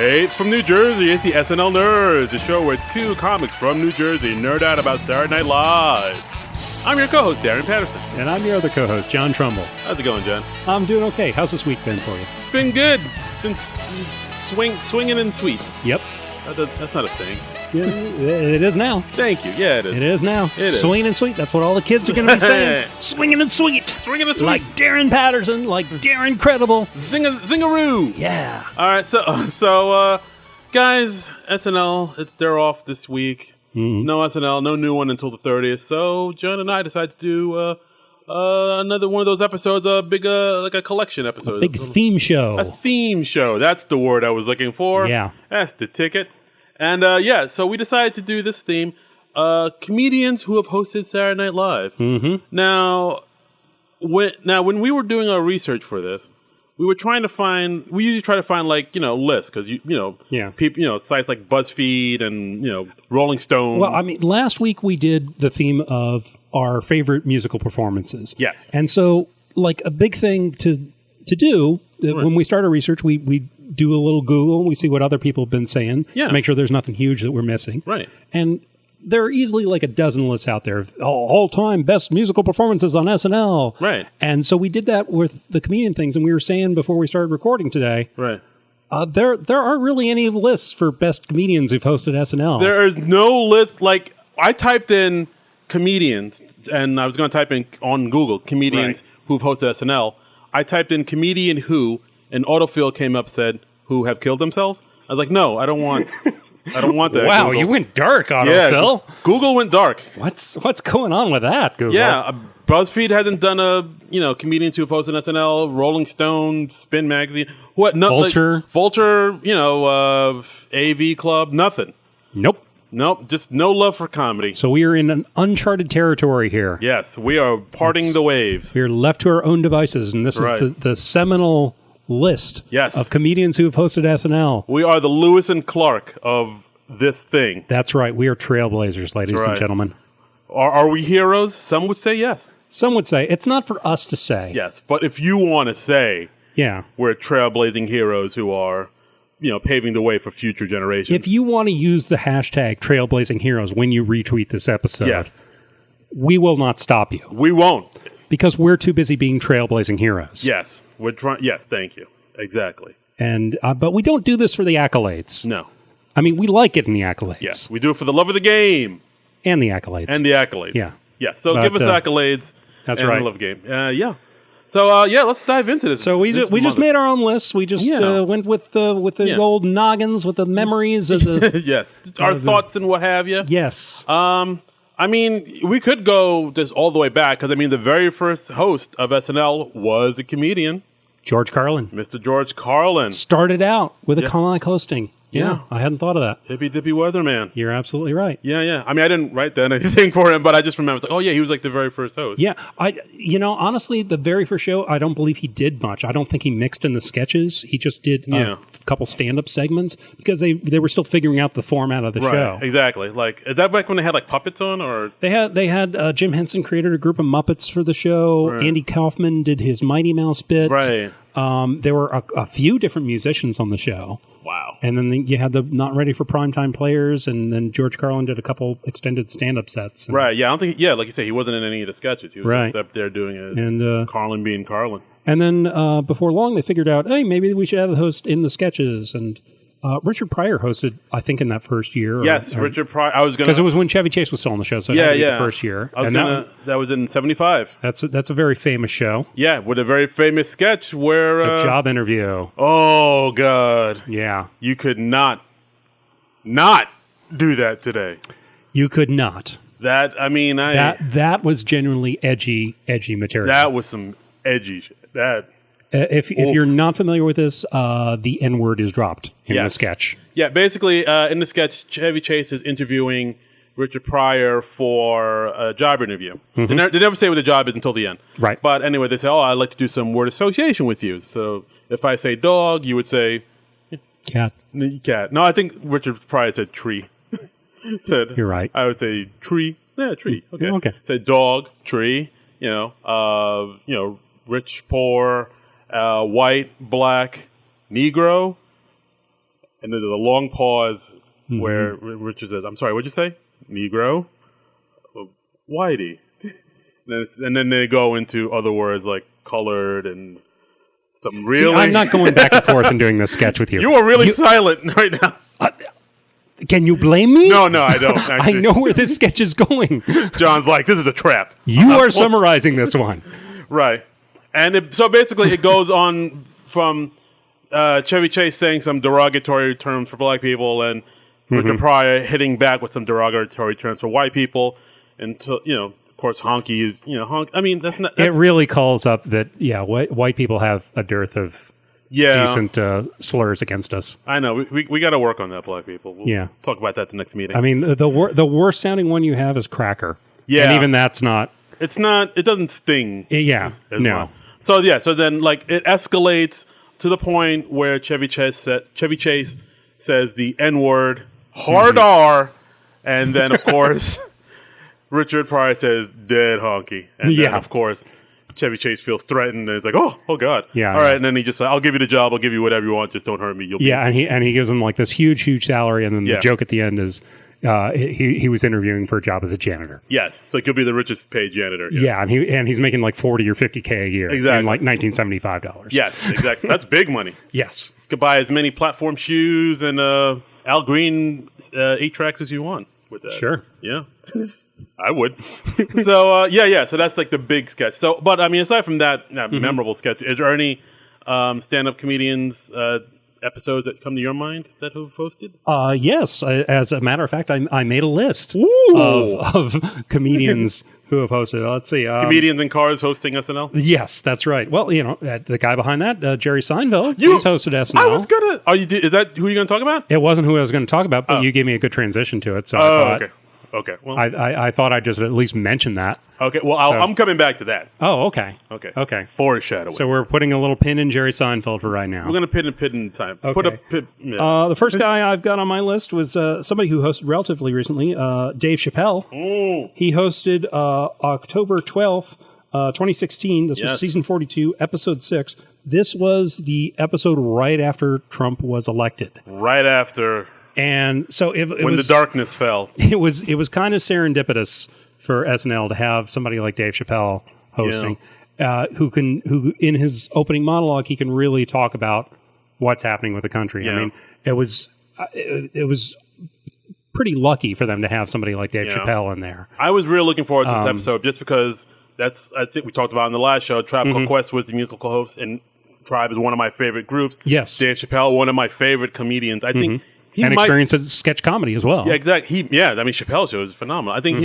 Hey, it's from New Jersey. It's the SNL Nerds, a show where two comics from New Jersey nerd out about Saturday Night Live. I'm your co-host, Darren Patterson. And I'm your other co-host, John Trumbull. How's it going, John? I'm doing okay. How's this week been for you? It's been good. Been swinging and sweet. Yep. That's not a saying. Yeah, it is now. Thank you. Yeah, it is. It is now. It is. Swinging and sweet. That's what all the kids are going to be saying. Swinging and sweet. Swinging and sweet. Like Darren Patterson, like Darren Credible. Zingaroo. Yeah. All right, so guys, SNL, they're off this week. Mm-hmm. No SNL, no new one until the 30th. So John and I decided to do another one of those episodes, like a collection episode. A big theme show. A theme show. That's the word I was looking for. Yeah. That's the ticket. And so we decided to do this theme, comedians who have hosted Saturday Night Live. Mm-hmm. Now, when we were doing our research for this, we usually try to find lists because people, sites like BuzzFeed and Rolling Stone. Well, I mean, last week we did the theme of our favorite musical performances. Yes, and so like a big thing to do when we start our research, we do a little Google and we see what other people have been saying. Yeah, make sure there's nothing huge that we're missing. Right, and there are easily like a dozen lists out there of all-time best musical performances on SNL. Right. And so we did that with the comedian things, and we were saying before we started recording today, right, there aren't really any lists for best comedians who've hosted SNL. There is no list. Like, I typed in comedians, and I was going to type in on Google, comedians who've hosted SNL. I typed in comedian who, and autofill came up, said, who have killed themselves. I was like, no, I don't want... I don't want that. Wow, Google. You went dark, autofill. Yeah, Google went dark. What's going on with that, Google? Yeah, BuzzFeed hasn't done comedians who hosted SNL, Rolling Stone, Spin Magazine, Vulture, Vulture, AV Club, nothing. Nope, just no love for comedy. So we are in an uncharted territory here. Yes, we are parting the waves. We are left to our own devices, and this is the seminal list of comedians who have hosted SNL. We are the Lewis and Clark of this thing. That's right. We are trailblazers, ladies and gentlemen. Are we heroes? Some would say yes. Some would say. It's not for us to say. Yes, but if you want to say we're trailblazing heroes who are paving the way for future generations. If you want to use the hashtag trailblazing heroes when you retweet this episode, we will not stop you. We won't. Because we're too busy being trailblazing heroes. Yes, we're trying. Yes, thank you. Exactly. And but we don't do this for the accolades. No, I mean we like it in the accolades. Yes, we do it for the love of the game and the accolades. Yeah, yeah. So give us accolades. That's and right. The love of the game. Yeah. So let's dive into this. So we just made our own lists. We just went with the old noggins, with the memories of the yes, our thoughts and what have you. Yes. I mean, we could go just all the way back because, the very first host of SNL was a comedian. George Carlin. Mr. George Carlin. Started out with a comic hosting. Yeah, I hadn't thought of that. Hippy dippy weatherman. You're absolutely right. Yeah. I mean, I didn't write that anything for him, but I just remember, it's like, oh yeah, he was like the very first host. Yeah, honestly, the very first show, I don't believe he did much. I don't think he mixed in the sketches. He just did a couple stand-up segments because they were still figuring out the format of the show. Exactly. Like, is that back when they had like puppets on, or they had Jim Henson created a group of Muppets for the show. Right. Andy Kaufman did his Mighty Mouse bit. Right. There were a few different musicians on the show. Wow. And then you had the Not Ready for Primetime Players, and then George Carlin did a couple extended stand-up sets. Right, yeah. I don't think, like you say, he wasn't in any of the sketches. He was just up there doing it, and Carlin being Carlin. And then before long, they figured out, hey, maybe we should have the host in the sketches, and Richard Pryor hosted, I think, in that first year. Yes, Richard Pryor. I was going because it was when Chevy Chase was still on the show, so it had to be the first year. That was in '75. That's a very famous show. Yeah, with a very famous sketch where the job interview. Oh God! Yeah, you could not do that today. You could not. That was genuinely edgy material. That was some edgy shit. If you're not familiar with this, the N-word is dropped in the sketch. Yeah, basically, in the sketch, Chevy Chase is interviewing Richard Pryor for a job interview. Mm-hmm. They never say what the job is until the end. Right. But anyway, they say, I'd like to do some word association with you. So if I say dog, you would say... Cat. Cat. No, I think Richard Pryor said tree. You're right. I would say tree. Yeah, tree. Okay. Okay. Say dog, tree, rich, poor... white, black, Negro, and there's a long pause where Richard says, "I'm sorry, what'd you say? Negro? Whitey." And then they go into other words like colored and some really... See, I'm not going back and forth and doing this sketch with you. You are really silent right now. Can you blame me? No, I don't. Actually. I know where this sketch is going. John's like, this is a trap. You are summarizing this one. Right. And so basically it goes on from Chevy Chase saying some derogatory terms for black people and Richard Pryor hitting back with some derogatory terms for white people until, of course, honky is, I mean, that's not... It really calls up that, white people have a dearth of decent slurs against us. I know. We got to work on that, black people. We'll talk about that the next meeting. I mean, the worst sounding one you have is cracker. Yeah. And even that's not... It's not... It doesn't sting. No. Well. So then it escalates to the point where Chevy Chase says the N-word, hard R, and then, of course... Richard Pryor says, dead honky. And then, of course, Chevy Chase feels threatened, and it's like, oh God. Yeah. All right, and then he just says, I'll give you the job, I'll give you whatever you want, just don't hurt me. And he gives him like this huge salary, and then the joke at the end is he was interviewing for a job as a janitor. Yes, it's like you'll be the richest paid janitor. Yeah, and he's making like $40 or $50K a year. Exactly. In like $1975. Yes, exactly. That's big money. Yes. You could buy as many platform shoes and Al Green 8-tracks as you want. With that. Sure. Yeah. I would. So, so that's like the big sketch. So, but I mean, aside from that memorable sketch, is there any stand-up comedians episodes that come to your mind that have hosted? Yes. As a matter of fact, I made a list of comedians who have hosted. Let's see. Comedians in cars hosting SNL? Yes, that's right. Well, the guy behind that, Jerry Seinfeld, he's hosted SNL. I was going to... Is that who you're going to talk about? It wasn't who I was going to talk about, but you gave me a good transition to it. So I thought... Okay. Well, I thought I'd just at least mention that. Okay. Well, I'm coming back to that. Oh, okay. Okay. Foreshadowing. So we're putting a little pin in Jerry Seinfeld for right now. We're going to pin in time. Okay. Put a pin. Yeah. The first guy I've got on my list was somebody who hosted relatively recently, Dave Chappelle. He hosted October 12th, 2016. This was season 42, episode 6. This was the episode right after Trump was elected. Right after... And so when the darkness fell, it was kind of serendipitous for SNL to have somebody like Dave Chappelle hosting, who in his opening monologue he can really talk about what's happening with the country. I mean, it was pretty lucky for them to have somebody like Dave Chappelle in there. I was really looking forward to this episode just because I think we talked about in the last show. Tribe Called Quest was the musical co-host, and Tribe is one of my favorite groups. Yes, Dave Chappelle, one of my favorite comedians. I think. And experience of sketch comedy as well. Yeah, exactly. I mean, Chappelle's show is phenomenal. I think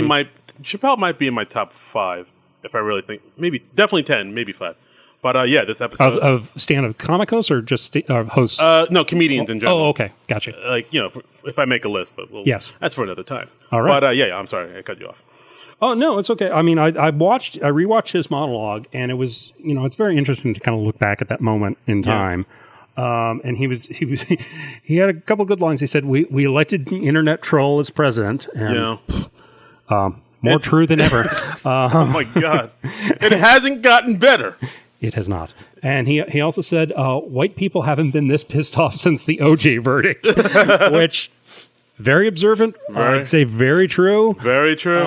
Chappelle might be in my top 5, if I really think. Definitely 10, maybe 5. But this episode. Of stand-up comicos or just hosts? No, comedians in general. Oh, okay. Gotcha. Like, if I make a list, but that's for another time. All right. But I'm sorry, I cut you off. Oh, no, it's okay. I mean, I rewatched his monologue, and it was, it's very interesting to kind of look back at that moment in time. And he had a couple good lines. He said, we elected the internet troll as president. And, more true than ever. Oh my God. It hasn't gotten better. It has not. And he also said, white people haven't been this pissed off since the OJ verdict, which very observant. I'd say very true. Very true.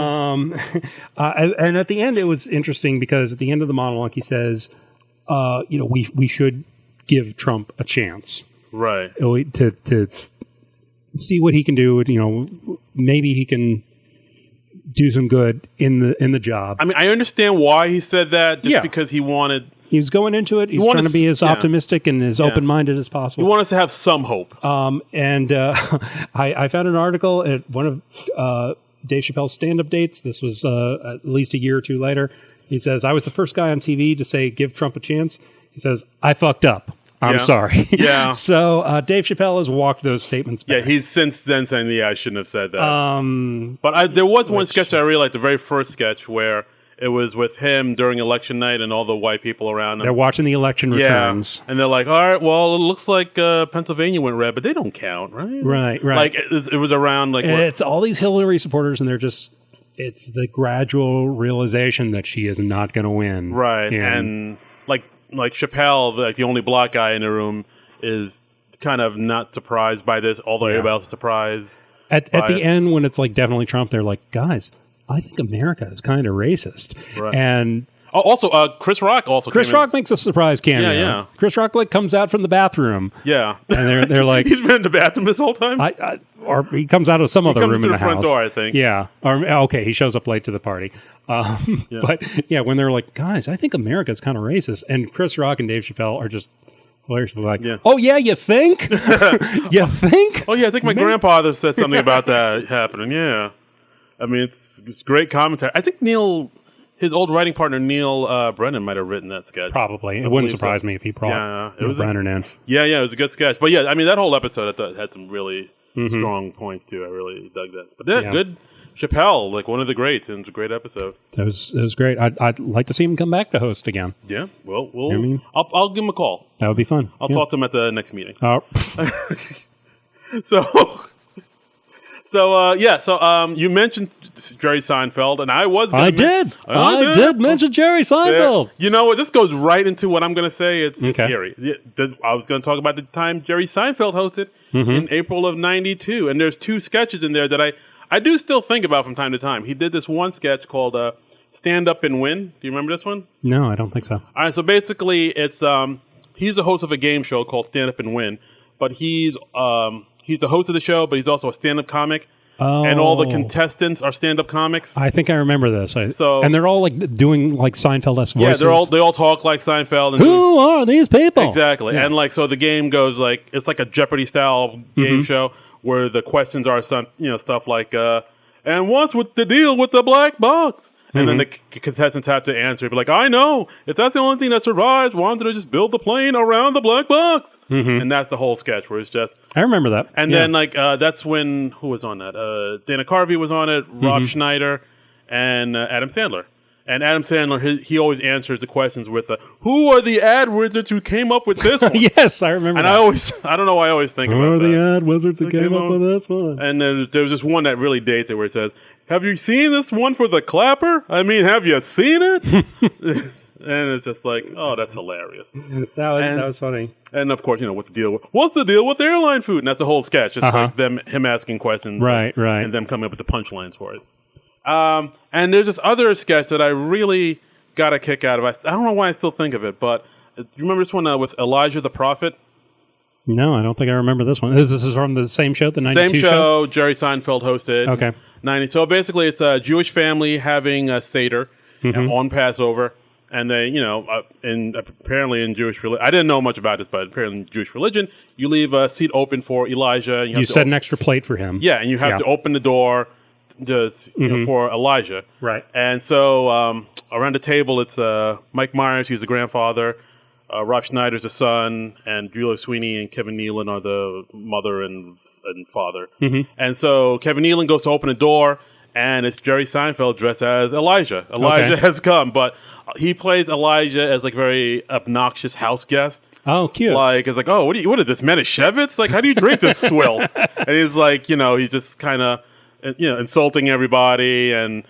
And at the end, it was interesting because at the end of the monologue, he says, we should give Trump a chance, right? To see what he can do. Maybe he can do some good in the job. I mean, I understand why he said that, just because he was going into it. He's trying to be as optimistic and as open-minded as possible. He wanted us to have some hope. And I found an article at one of Dave Chappelle's stand-up dates. This was at least a year or two later. He says, I was the first guy on TV to say, give Trump a chance. He says, I fucked up. I'm sorry. Yeah. So Dave Chappelle has walked those statements back. Yeah, he's since then saying, I shouldn't have said that. But there was one sketch that I really liked, the very first sketch, where it was with him during election night and all the white people around him. They're watching the election returns. And they're like, all right, well, it looks like Pennsylvania went red, but they don't count, right? Right. Like, it was around, like... It's all these Hillary supporters, and they're just... It's the gradual realization that she is not going to win. Right. And like Chappelle, like the only black guy in the room, is kind of not surprised by this, although everybody else is surprised. At the end, when it's like definitely Trump, they're like, guys, I think America is kind of racist. Right. And also, Chris Rock makes a surprise cameo. Yeah. Chris Rock like comes out from the bathroom. Yeah. And they're like, he's been in the bathroom this whole time. Or he comes out of some other room in the house. Front door, I think. Yeah. Or okay, he shows up late to the party. But yeah, when they're like, guys, I think America is kind of racist, and Chris Rock and Dave Chappelle are just hilariously like, oh yeah, you think? You think? Oh yeah, I think my grandfather said something about that happening. Yeah. I mean, it's great commentary. I think his old writing partner Neil Brennan might have written that sketch. Probably. It wouldn't surprise me if he brought Neil Brennan in. Yeah, it was a good sketch. But yeah, I mean, that whole episode I thought had some really strong points too. I really dug that. But yeah, good. Chappelle, like one of the greats, and it was a great episode. It was great. I'd like to see him come back to host again. Yeah, well, I'll give him a call. That would be fun. I'll talk to him at the next meeting. So you mentioned Jerry Seinfeld, and I did mention Jerry Seinfeld. Yeah. You know what? This goes right into what I'm going to say. It's scary. I was going to talk about the time Jerry Seinfeld hosted in April of '92, and there's 2 sketches in there that I do still think about from time to time. He did this one sketch called Stand Up and Win. Do you remember this one? No, I don't think so. All right, so basically it's he's a host of a game show called Stand Up and Win, but he's the host of the show, but he's also a stand-up comic. Oh. And all the contestants are stand-up comics. I think I remember this. And they're all like doing like Seinfeld-esque voices. Yeah, they all talk like Seinfeld. And who are these people? Exactly. Yeah. And like so the game goes like it's like a Jeopardy style game show where the questions are some stuff like and what's with the deal with the black box? And then the contestants have to answer. Be like, I know. If that's the only thing that survives, why don't they just build the plane around the black box? And that's the whole sketch where it's just... I remember that. And then, like, that's when... Who was on that? Dana Carvey was on it, Rob Schneider, and Adam Sandler. And Adam Sandler, he always answers the questions with, who are the ad wizards who came up with this one? Yes, I remember that. I don't know why I always think about that. Who are the ad wizards who came up with this one? And then there was this one that really dates it where it says, have you seen this one for the clapper? I mean, have you seen it? And it's just like, oh, that's hilarious. That was funny. And of course, what's the deal with airline food? And that's a whole sketch. Just like him asking questions. Right. And them coming up with the punchlines for it. And there's this other sketch that I really got a kick out of. I don't know why I still think of it, but do you remember this one with Elijah the Prophet? No, I don't think I remember this one. This is from the same show, the 92 Same show, Jerry Seinfeld hosted. Okay. 90. So basically, it's a Jewish family having a Seder on Passover. And they, apparently in Jewish religion, I didn't know much about this, but apparently in Jewish religion, you leave a seat open for Elijah. You set an extra plate for him. Yeah, and you have to open the door for Elijah. Right. And so around the table, it's Mike Myers, he's the grandfather, Rob Schneider's the son, and Julia Sweeney and Kevin Nealon are the mother and father. And so Kevin Nealon goes to open the door, and it's Jerry Seinfeld dressed as Elijah. Elijah has come, but he plays Elijah as like very obnoxious house guest. Oh, cute. Like, it's like, oh, what is this, Manischewitz? Like, how do you drink this swill? And he's like, he's just kind of, insulting everybody. And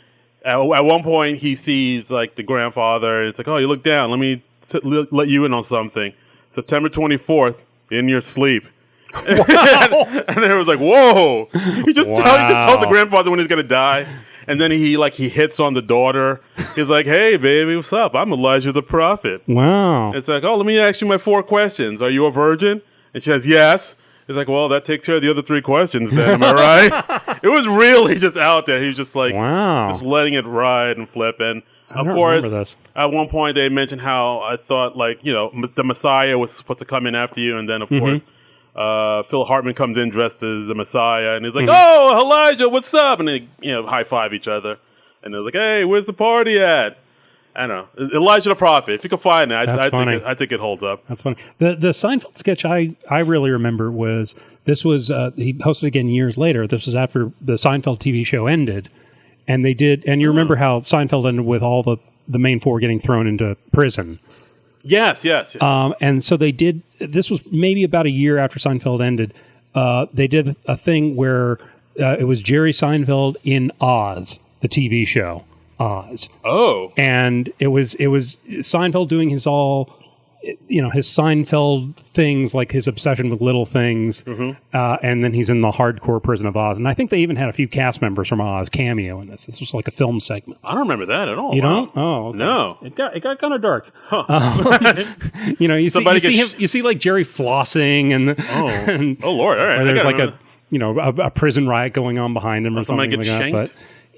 at one point he sees like the grandfather, and it's like, oh, you look down. Let me let you in on something. September 24th, in your sleep. Wow. and it was like, whoa. He just told the grandfather when he's going to die. And then he hits on the daughter. He's like, hey, baby, what's up? I'm Elijah the Prophet. Wow. It's like, oh, let me ask you my 4 questions. Are you a virgin? And she says, yes. It's like, well, that takes care of the other 3 questions then. Am I right? It was really just out there. He was just like, just letting it ride and flip. And of course, at one point they mentioned how I thought the Messiah was supposed to come in after you. And then, of course, Phil Hartman comes in dressed as the Messiah, and he's like, "Oh, Elijah, what's up?" And they, high five each other, and they're like, "Hey, where's the party at?" I don't know, Elijah the Prophet. If you can find it, I think it holds up. That's funny. The Seinfeld sketch I really remember was he hosted again years later. This was after the Seinfeld TV show ended, and they did. And you remember how Seinfeld ended with all the main 4 getting thrown into prison. Yes. And so they did. This was maybe about a year after Seinfeld ended. They did a thing where it was Jerry Seinfeld in Oz, the TV show Oz. Oh, and it was Seinfeld doing his all his Seinfeld things, like his obsession with little things, and then he's in the hardcore Prison of Oz. And I think they even had a few cast members from Oz cameo in this. This was like a film segment. I don't remember that at all. You don't? Oh, okay. No. It got kind of dark. Huh. You see like Jerry flossing and oh Lord! All right, or there's like a prison riot going on behind him or something like that. But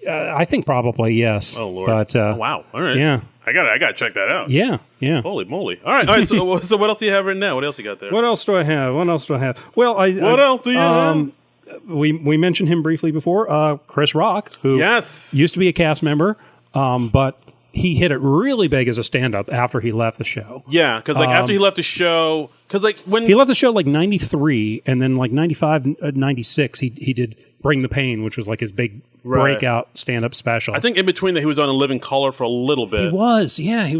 I think probably yes. Oh Lord! But wow! All right. Yeah. I gotta check that out. Yeah. Holy moly! All right. So what else do you have written now? What else you got there? What else do I have? Well, what else do you have? We mentioned him briefly before. Chris Rock, who used to be a cast member, but he hit it really big as a stand-up after he left the show. Yeah, because after he left the show, when he left the show like 93, and then like 95, 96, he did Bring the Pain, which was like his big breakout stand-up special. I think in between that he was on A Living Color for a little bit. He was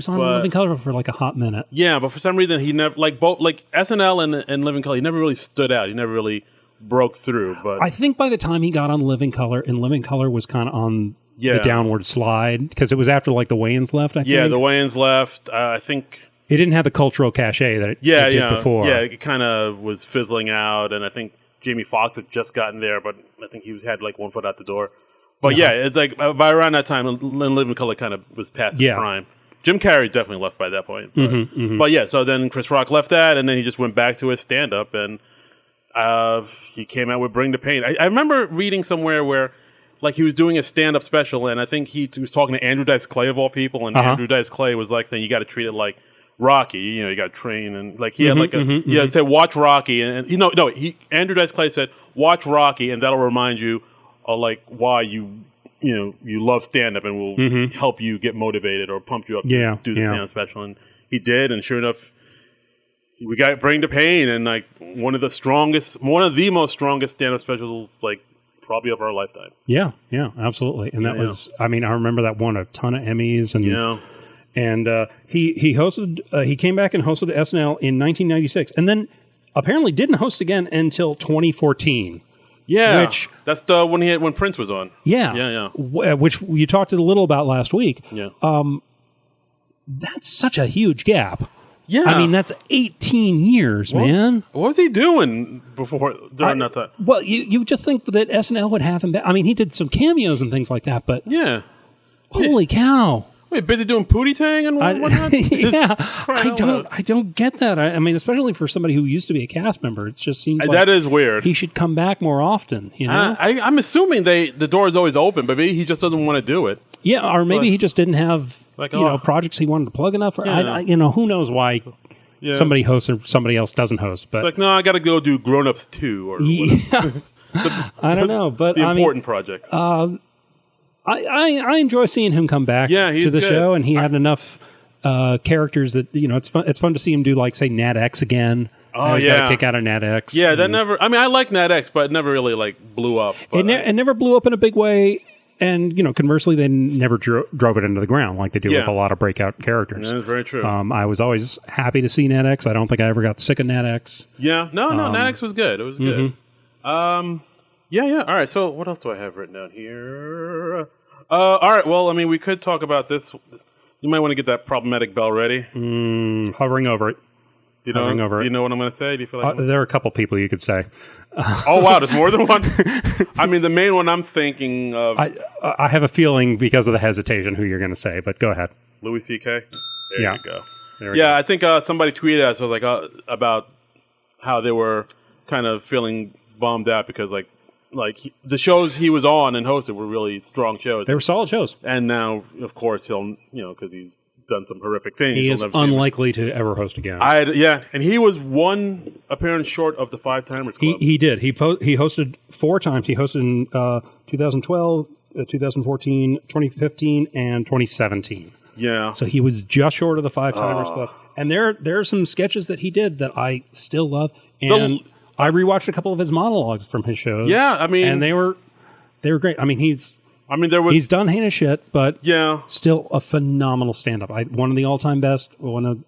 on A Living Color for like a hot minute. Yeah, but for some reason he never both SNL and Living Color. He never really stood out. He never really broke through. But I think by the time he got on Living Color, and Living Color was kind of on the downward slide because it was after like the Wayans left. I think. Yeah, the Wayans left. I think it didn't have the cultural cachet that it did before. Yeah, it kind of was fizzling out, and I think Jamie Foxx had just gotten there, but I think he had like one foot out the door. But it's like by around that time, Living Color kind of was past his prime. Jim Carrey definitely left by that point. But, but yeah, so then Chris Rock left that, and then he just went back to his stand-up, and he came out with Bring the Pain. I remember reading somewhere where like he was doing a stand-up special, and I think he was talking to Andrew Dice Clay of all people, and Andrew Dice Clay was like saying, you got to treat it like Rocky, you got to train, and like he had like said watch Rocky, and Andrew Dice Clay said watch Rocky, and that'll remind you of like why you love stand-up and will help you get motivated or pump you up to do the stand-up special, and he did, and sure enough, we got Bring the Pain, and like one of the most strongest stand-up specials like probably of our lifetime. Yeah, absolutely, and that was, I mean, I remember that won a ton of Emmys, and and he hosted. He came back and hosted SNL in 1996, and then apparently didn't host again until 2014. Yeah, that's the when Prince was on. Yeah. Which you talked a little about last week. Yeah. That's such a huge gap. Yeah. I mean, that's 18 years, man. What was he doing during that time? Well, you just think that SNL would have him back. I mean, he did some cameos and things like that, but holy cow. Wait, busy doing Pootie Tang and whatnot? I don't get that. I mean, especially for somebody who used to be a cast member, it just seems like that is weird. He should come back more often. You know, I'm assuming the door is always open, but maybe he just doesn't want to do it. Yeah, or maybe he just didn't have projects he wanted to plug enough. Or who knows why somebody hosts and somebody else doesn't host. But it's like, no, I got to go do Grown Ups 2 or I don't know, but the important projects. I enjoy seeing him come back to the show, and he had enough characters that it's fun to see him do, like, say, Nat X again. Oh, got a kick out of Nat X. Yeah, that never. I mean, I like Nat X, but it never really like blew up. It never blew up in a big way, and conversely, they never drove it into the ground like they do with a lot of breakout characters. That's very true. I was always happy to see Nat X. I don't think I ever got sick of Nat X. Yeah, no, Nat X was good. It was good. Yeah. All right. So what else do I have written down here? All right. Well, I mean, we could talk about this. You might want to get that problematic bell ready. Hovering over it. Do you know what I'm going to say? Do you feel like there are a couple people you could say? Oh wow, there's more than one. I mean, the main one I'm thinking of. I have a feeling because of the hesitation who you're going to say, but go ahead. Louis C.K. There you go. There we go. I think somebody tweeted us about how they were kind of feeling bummed out because the shows he was on and hosted were really strong shows. They were solid shows. And now, of course, he'll, because he's done some horrific things. He is unlikely to ever host again. And he was one appearance short of the Five Timers Club. He did. He hosted 4 times. He hosted in 2012, 2014, 2015, and 2017. Yeah. So he was just short of the Five Timers Club. And there are some sketches that he did that I still love. And I rewatched a couple of his monologues from his shows. Yeah, I mean, and they were great. I mean, he's done heinous shit, but still a phenomenal stand-up. One of the all-time best. One of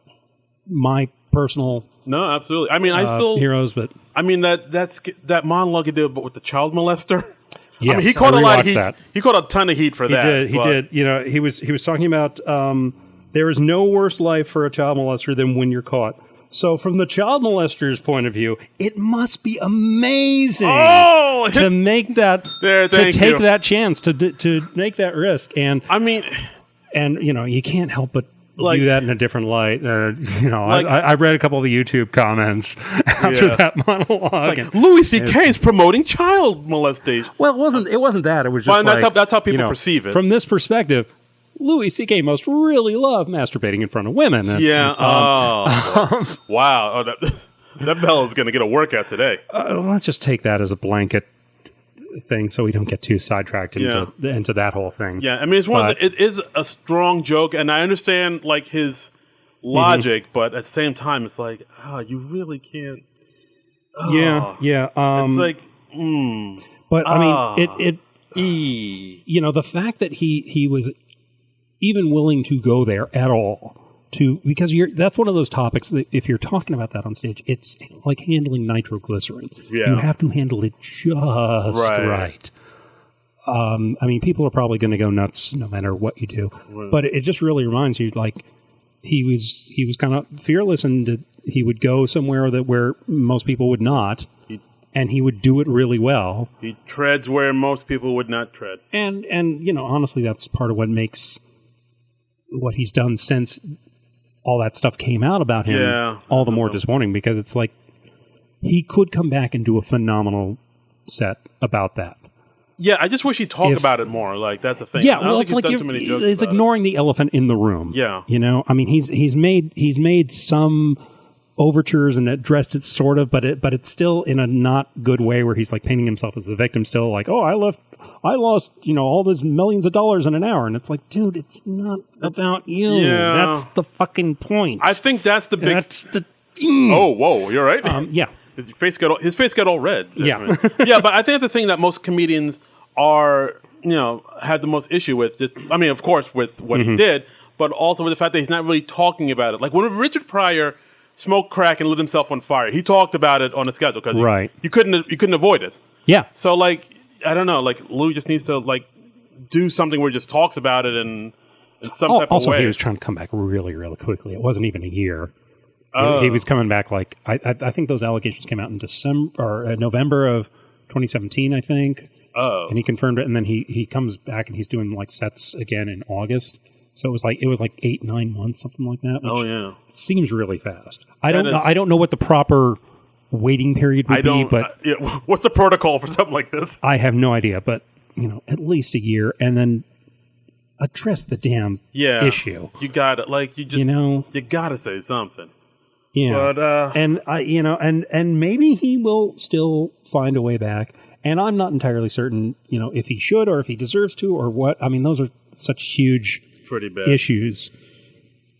my personal absolutely. I mean, I still heroes, but I mean that monologue he did, but with the child molester. Yes, I mean, he caught a lot of heat. That. He caught a ton of heat for that. He did. He was talking about There is no worse life for a child molester than when you're caught. So from the child molester's point of view, it must be amazing to make that, take that chance, to make that risk. And I mean, and you can't help but do that in a different light. I read a couple of the YouTube comments after that monologue. Like, Louis C.K. is promoting child molestation. Well, it wasn't that. It was just that's how people perceive it. From this perspective, Louis C.K. must really love masturbating in front of women. And, wow. Oh, that bell is going to get a workout today. Let's just take that as a blanket thing so we don't get too sidetracked into that whole thing. Yeah, I mean, it is a strong joke, and I understand like his logic, but at the same time, it's like, you really can't. It's like, But I mean, the fact that he was even willing to go there at all, because that's one of those topics that if you're talking about that on stage, it's like handling nitroglycerin. Yeah. You have to handle it just right. I mean, people are probably going to go nuts no matter what you do, but it just really reminds you, like, he was kind of fearless, and he would go somewhere where most people would not, and he would do it really well. He treads where most people would not tread. And honestly, that's part of what makes what he's done since all that stuff came out about him all the more disappointing, because it's like he could come back and do a phenomenal set about that. Yeah, I just wish he'd talk about it more. Like, that's a thing. Yeah, well, it's like it's ignoring the elephant in the room. Yeah, I mean, he's made some overtures and addressed it sort of, but it's still in a not good way where he's like painting himself as the victim still, like, oh, I lost all those millions of dollars in an hour, and it's like, dude, it's not about you. Yeah. That's the fucking point. I think that's the big. Oh, whoa, you're right. Yeah, his face got all red. Yeah, yeah, but I think that's the thing that most comedians are had the most issue with. I mean, of course, with what he did, but also with the fact that he's not really talking about it. Like when Richard Pryor smoked crack and lit himself on fire, he talked about it on a schedule because you couldn't avoid it. Yeah. So like, I don't know, like Louis just needs to like do something where he just talks about it in some type of way. Also, he was trying to come back really, really quickly. It wasn't even a year. He was coming back like I think those allegations came out in December or November of 2017, I think. Oh. And he confirmed it, and then he comes back and he's doing like sets again in August. So it was like 8-9 months, something like that. Which seems really fast. I don't know what the proper waiting period would be, but what's the protocol for something like this? I have no idea, but at least a year, and then address the damn issue. You got it. Like you just you got to say something. Yeah, but and maybe he will still find a way back. And I'm not entirely certain, if he should or if he deserves to or what. I mean, those are such huge pretty bad issues.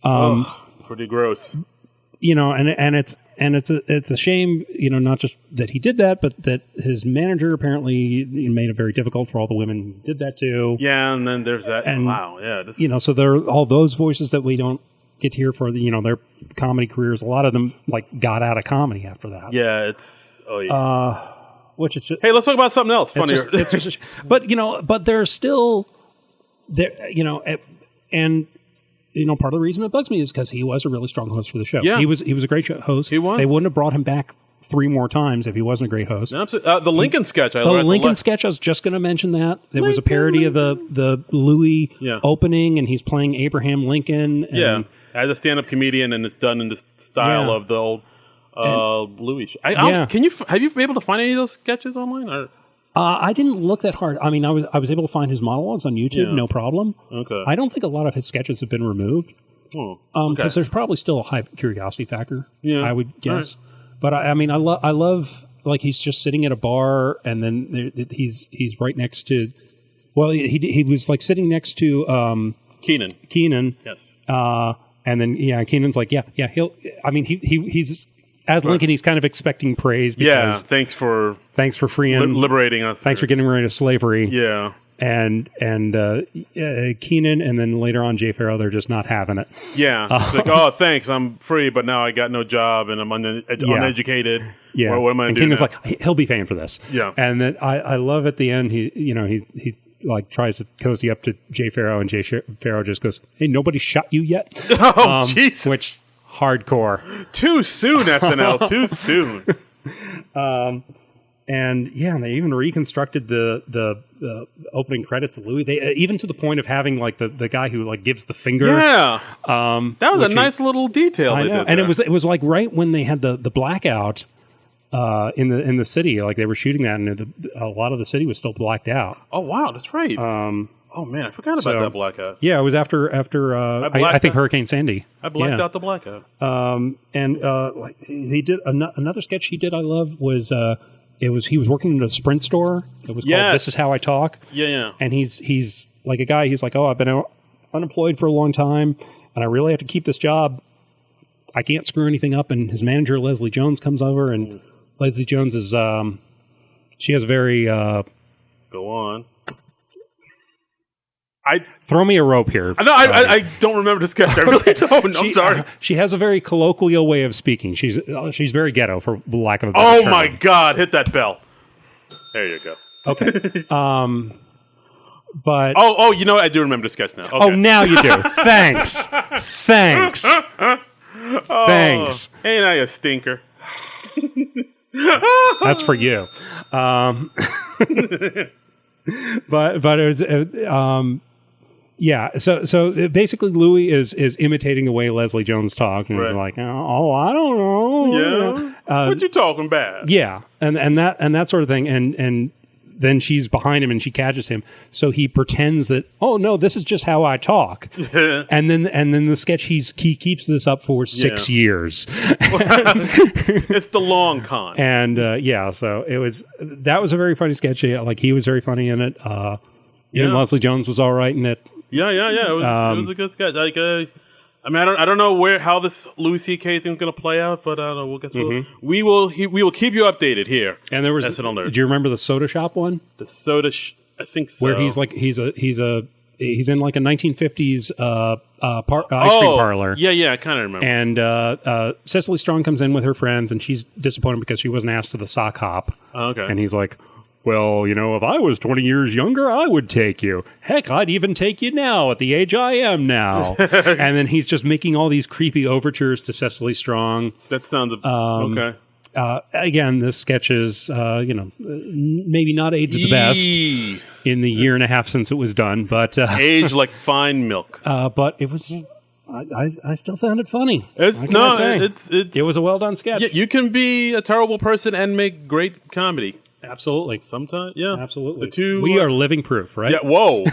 Pretty gross. And it's a shame, not just that he did that, but that his manager apparently made it very difficult for all the women he did that to. Yeah, and then there's that. And, wow, yeah. So there are all those voices that we don't get to hear for their comedy careers. A lot of them got out of comedy after that. Yeah, it's which is just, hey, let's talk about something else funnier. But there's still there, and part of the reason it bugs me is because he was a really strong host for the show. Yeah. He was a great host. He was. They wouldn't have brought him back 3 more times if he wasn't a great host. Absolutely. The Lincoln sketch. The Lincoln sketch. I was just going to mention that. There was a parody of the Louis opening, and he's playing Abraham Lincoln. And, as a stand-up comedian, and it's done in the style of the old Louis. Have you been able to find any of those sketches online? Or? I didn't look that hard. I mean, I was able to find his monologues on YouTube, no problem. Okay. I don't think a lot of his sketches have been removed. Because there's probably still a high curiosity factor. Yeah, I would guess. Right. But I mean, I love like he's just sitting at a bar, and then he's right next to. Well, he was like sitting next to Keenan. Yes. And then Keenan's like, he's as Lincoln, he's kind of expecting praise. Because thanks for freeing, liberating us. Thanks for getting rid of slavery. Yeah. And Keenan, and then later on Jay Farrow, they're just not having it. Yeah. Like, oh, thanks, I'm free, but now I got no job and I'm uneducated. Yeah. What am I going to do? Keenan's like, he'll be paying for this. Yeah. And then I love at the end, he like tries to cozy up to Jay Farrow, and Jay Farrow just goes, "Hey, nobody shot you yet?" Oh, Jesus. Which hardcore. Too soon, SNL. Too soon. And yeah, they even reconstructed the opening credits of Louis. They even to the point of having like the guy who like gives the finger. Yeah, that was a nice little detail. I know, and it was like right when they had the blackout in the city. Like they were shooting that, and a lot of the city was still blacked out. Oh wow, that's right. Oh man, I forgot about that blackout. Yeah, it was after I think Hurricane Sandy. I blacked out the blackout. Like he did another sketch he did. I love was. He was working in a Sprint store. It was called This Is How I Talk. Yeah. And he's like a guy, he's like, oh, I've been unemployed for a long time, and I really have to keep this job. I can't screw anything up. And his manager, Leslie Jones, comes over, and Leslie Jones is, she has very... Go on. Throw me a rope here. I don't remember the sketch. I really don't. I'm sorry. She has a very colloquial way of speaking. She's very ghetto, for lack of a better term. Oh my God! Hit that bell. There you go. Okay. But you know what? I do remember the sketch now. Okay. Oh, now you do. Thanks. Thanks. Ain't I a stinker? That's for you. But it was yeah. So basically, Louis is imitating the way Leslie Jones talked, and he's like, "Oh, I don't know." Yeah. What you talking about? Yeah, and that sort of thing, and then she's behind him and she catches him, so he pretends that, oh no, this is just how I talk, and then the sketch he keeps this up for 6 years. It's the long con, and so that was a very funny sketch. Like he was very funny in it. Even Leslie Jones was all right in it. Yeah. It was a good sketch. Like, I don't know how this Louis C.K. thing's going to play out, but I don't know. We'll guess we will keep you updated here. And there was. SNL Nerds. Do you remember the soda shop one? The soda, I think so. Where he's in like a 1950s ice cream parlor. Yeah, I kind of remember. And Cecily Strong comes in with her friends, and she's disappointed because she wasn't asked to the sock hop. Oh, okay. And he's like, well, if I was 20 years younger, I would take you. Heck, I'd even take you now at the age I am now. And then he's just making all these creepy overtures to Cecily Strong. That sounds okay. Again, this sketch is, maybe not aged the best in the year and a half since it was done, but aged like fine milk. But it was. I still found it funny. It was a well done sketch. Yeah, you can be a terrible person and make great comedy. Absolutely. Sometimes, yeah. Absolutely. The two, we are living proof, right? Yeah. Whoa!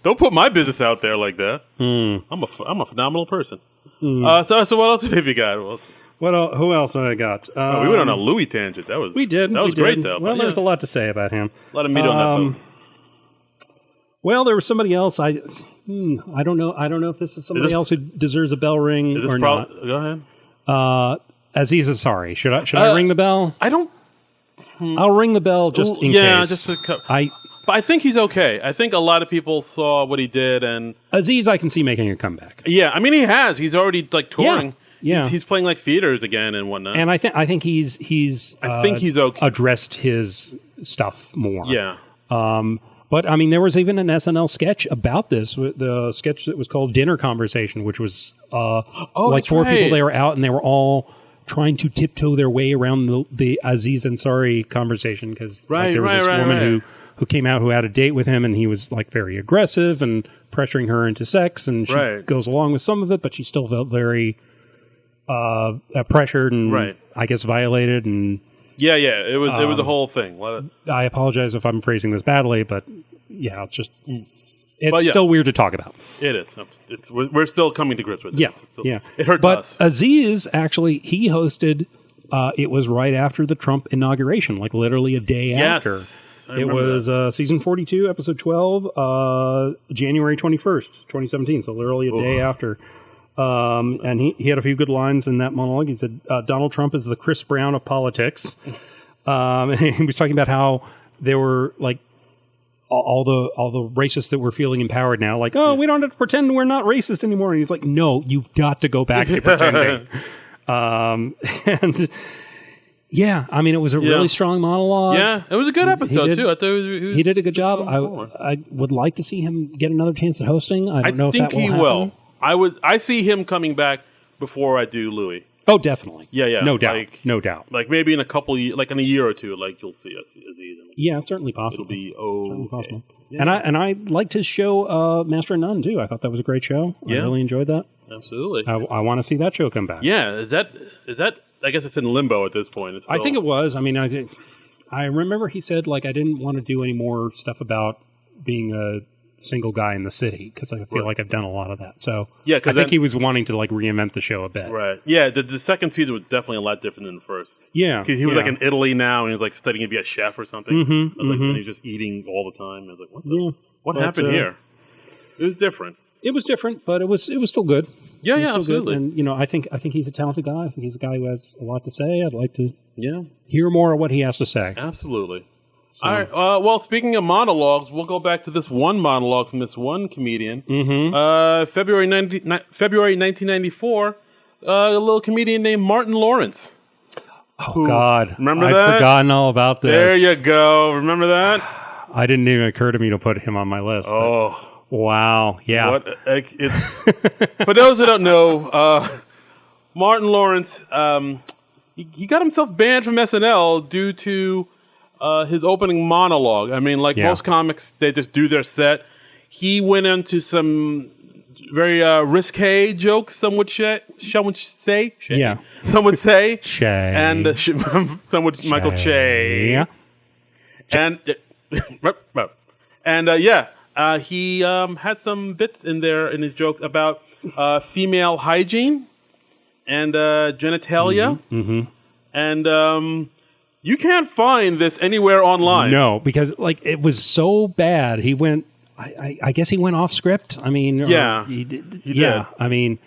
don't put my business out there like that. I'm a phenomenal person. So what else have you got? Who else have I got? We went on a Louis tangent. That was great though. Well, there's a lot to say about him. A lot of meat on that boat. Well, there was somebody else. I don't know. I don't know if this is somebody else who deserves a bell ring or not. Go ahead. Aziz Ansari. Should I ring the bell? I don't. I'll ring the bell just in case. Yeah, just but I think he's okay. I think a lot of people saw what he did, and Aziz, I can see making a comeback. Yeah, I mean he has. He's already like touring. Yeah. He's playing like theaters again and whatnot. And I think he's okay. Addressed his stuff more. Yeah. But I mean, there was even an SNL sketch about this. The sketch that was called "Dinner Conversation," which was like four people. They were out and they were all trying to tiptoe their way around the Aziz Ansari conversation because there was this woman who came out who had a date with him, and he was like very aggressive and pressuring her into sex, and she goes along with some of it, but she still felt very pressured and I guess violated and. Yeah, it was a whole thing. I apologize if I'm phrasing this badly, but yeah, it's just still weird to talk about. It is. We're still coming to grips with it. Yeah. It hurts us. But Aziz actually he hosted. It was right after the Trump inauguration, like literally a day after. It was season 42, episode 12, January 21st, 2017. So literally a day after. And he had a few good lines in that monologue. He said, Donald Trump is the Chris Brown of politics. And he was talking about how there were like all the racists that were feeling empowered now, like, we don't have to pretend we're not racist anymore. And he's like, no, you've got to go back to pretending. And Yeah, I mean, it was a really strong monologue. Yeah, it was a good episode too. I thought he did a good job. I would like to see him get another chance at hosting. I don't know if that will happen. he will. I see him coming back before I do Louis. Oh, definitely. Yeah. No doubt. No doubt. Like maybe in a couple, like in a year or two, like you'll see us as easily. Yeah, it's certainly possible. It'll be certainly possible. Yeah. And I liked his show, Master and None too. I thought that was a great show. I really enjoyed that. Absolutely. I want to see that show come back. Yeah. Is that? I guess it's in limbo at this point. I think it was. I mean, I remember he said like I didn't want to do any more stuff about being a single guy in the city because I feel like I've done a lot of that. So I think he was wanting to like reinvent the show a bit. Right. Yeah. The second season was definitely a lot different than the first. Yeah. He was like in Italy now, and he was like studying to be a chef or something. I was like, and he's just eating all the time. I was like, what happened here? It was different. It was different, but it was still good. Yeah, absolutely. Good. And I think he's a talented guy. I think he's a guy who has a lot to say. I'd like to hear more of what he has to say. Absolutely. So. All right. Well, speaking of monologues, we'll go back to this one monologue from this one comedian. February 1994, a little comedian named Martin Lawrence. Oh, God. Remember that? I've forgotten all about this. There you go. Remember that? I didn't even occur to me to put him on my list. Oh. Wow. Yeah. It's for those that don't know, Martin Lawrence, he got himself banned from SNL due to his opening monologue. I mean, like most comics, they just do their set. He went into some very risque jokes, some would say. Yeah. Some would say. Shay. And some would Michael Che. Yeah. He had some bits in there in his jokes about female hygiene and genitalia. And you can't find this anywhere online. No, because like it was so bad. He went. I guess he went off script. I mean, he did. I mean,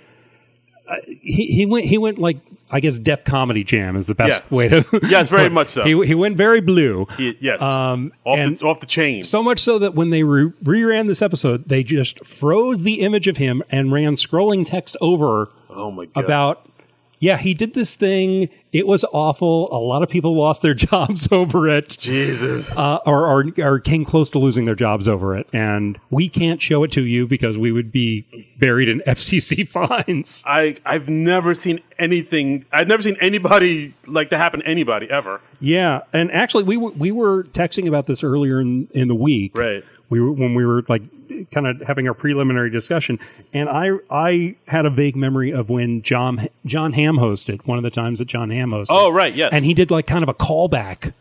he went like I guess Def Comedy Jam is the best way to. Yes, very much so. He went very blue. Yes, off the chain. So much so that when they reran this episode, they just froze the image of him and ran scrolling text over. Oh my God! About. Yeah, he did this thing. It was awful. A lot of people lost their jobs over it. Jesus. Or came close to losing their jobs over it. And we can't show it to you because we would be buried in FCC fines. I've never seen anything. I've never seen anybody like that happen to anybody ever. Yeah. And actually, we were texting about this earlier in the week. Right. When we were like kind of having our preliminary discussion, and I had a vague memory of when John Hamm hosted, one of the times that John Hamm hosted. Oh, right, yes. And he did like kind of a callback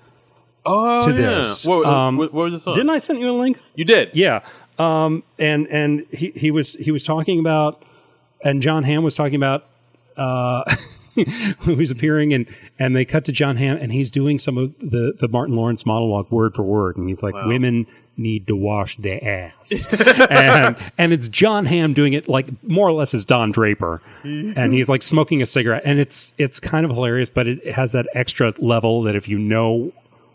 to this. What was this on? Didn't I send you a link? You did. Yeah. And he was talking about, and John Hamm was talking about who was appearing, and they cut to John Hamm, and he's doing some of the Martin Lawrence monologue word for word, and he's like, women need to wash their ass. and it's John Hamm doing it like more or less as Don Draper. And he's like smoking a cigarette. And it's kind of hilarious, but it has that extra level that if you know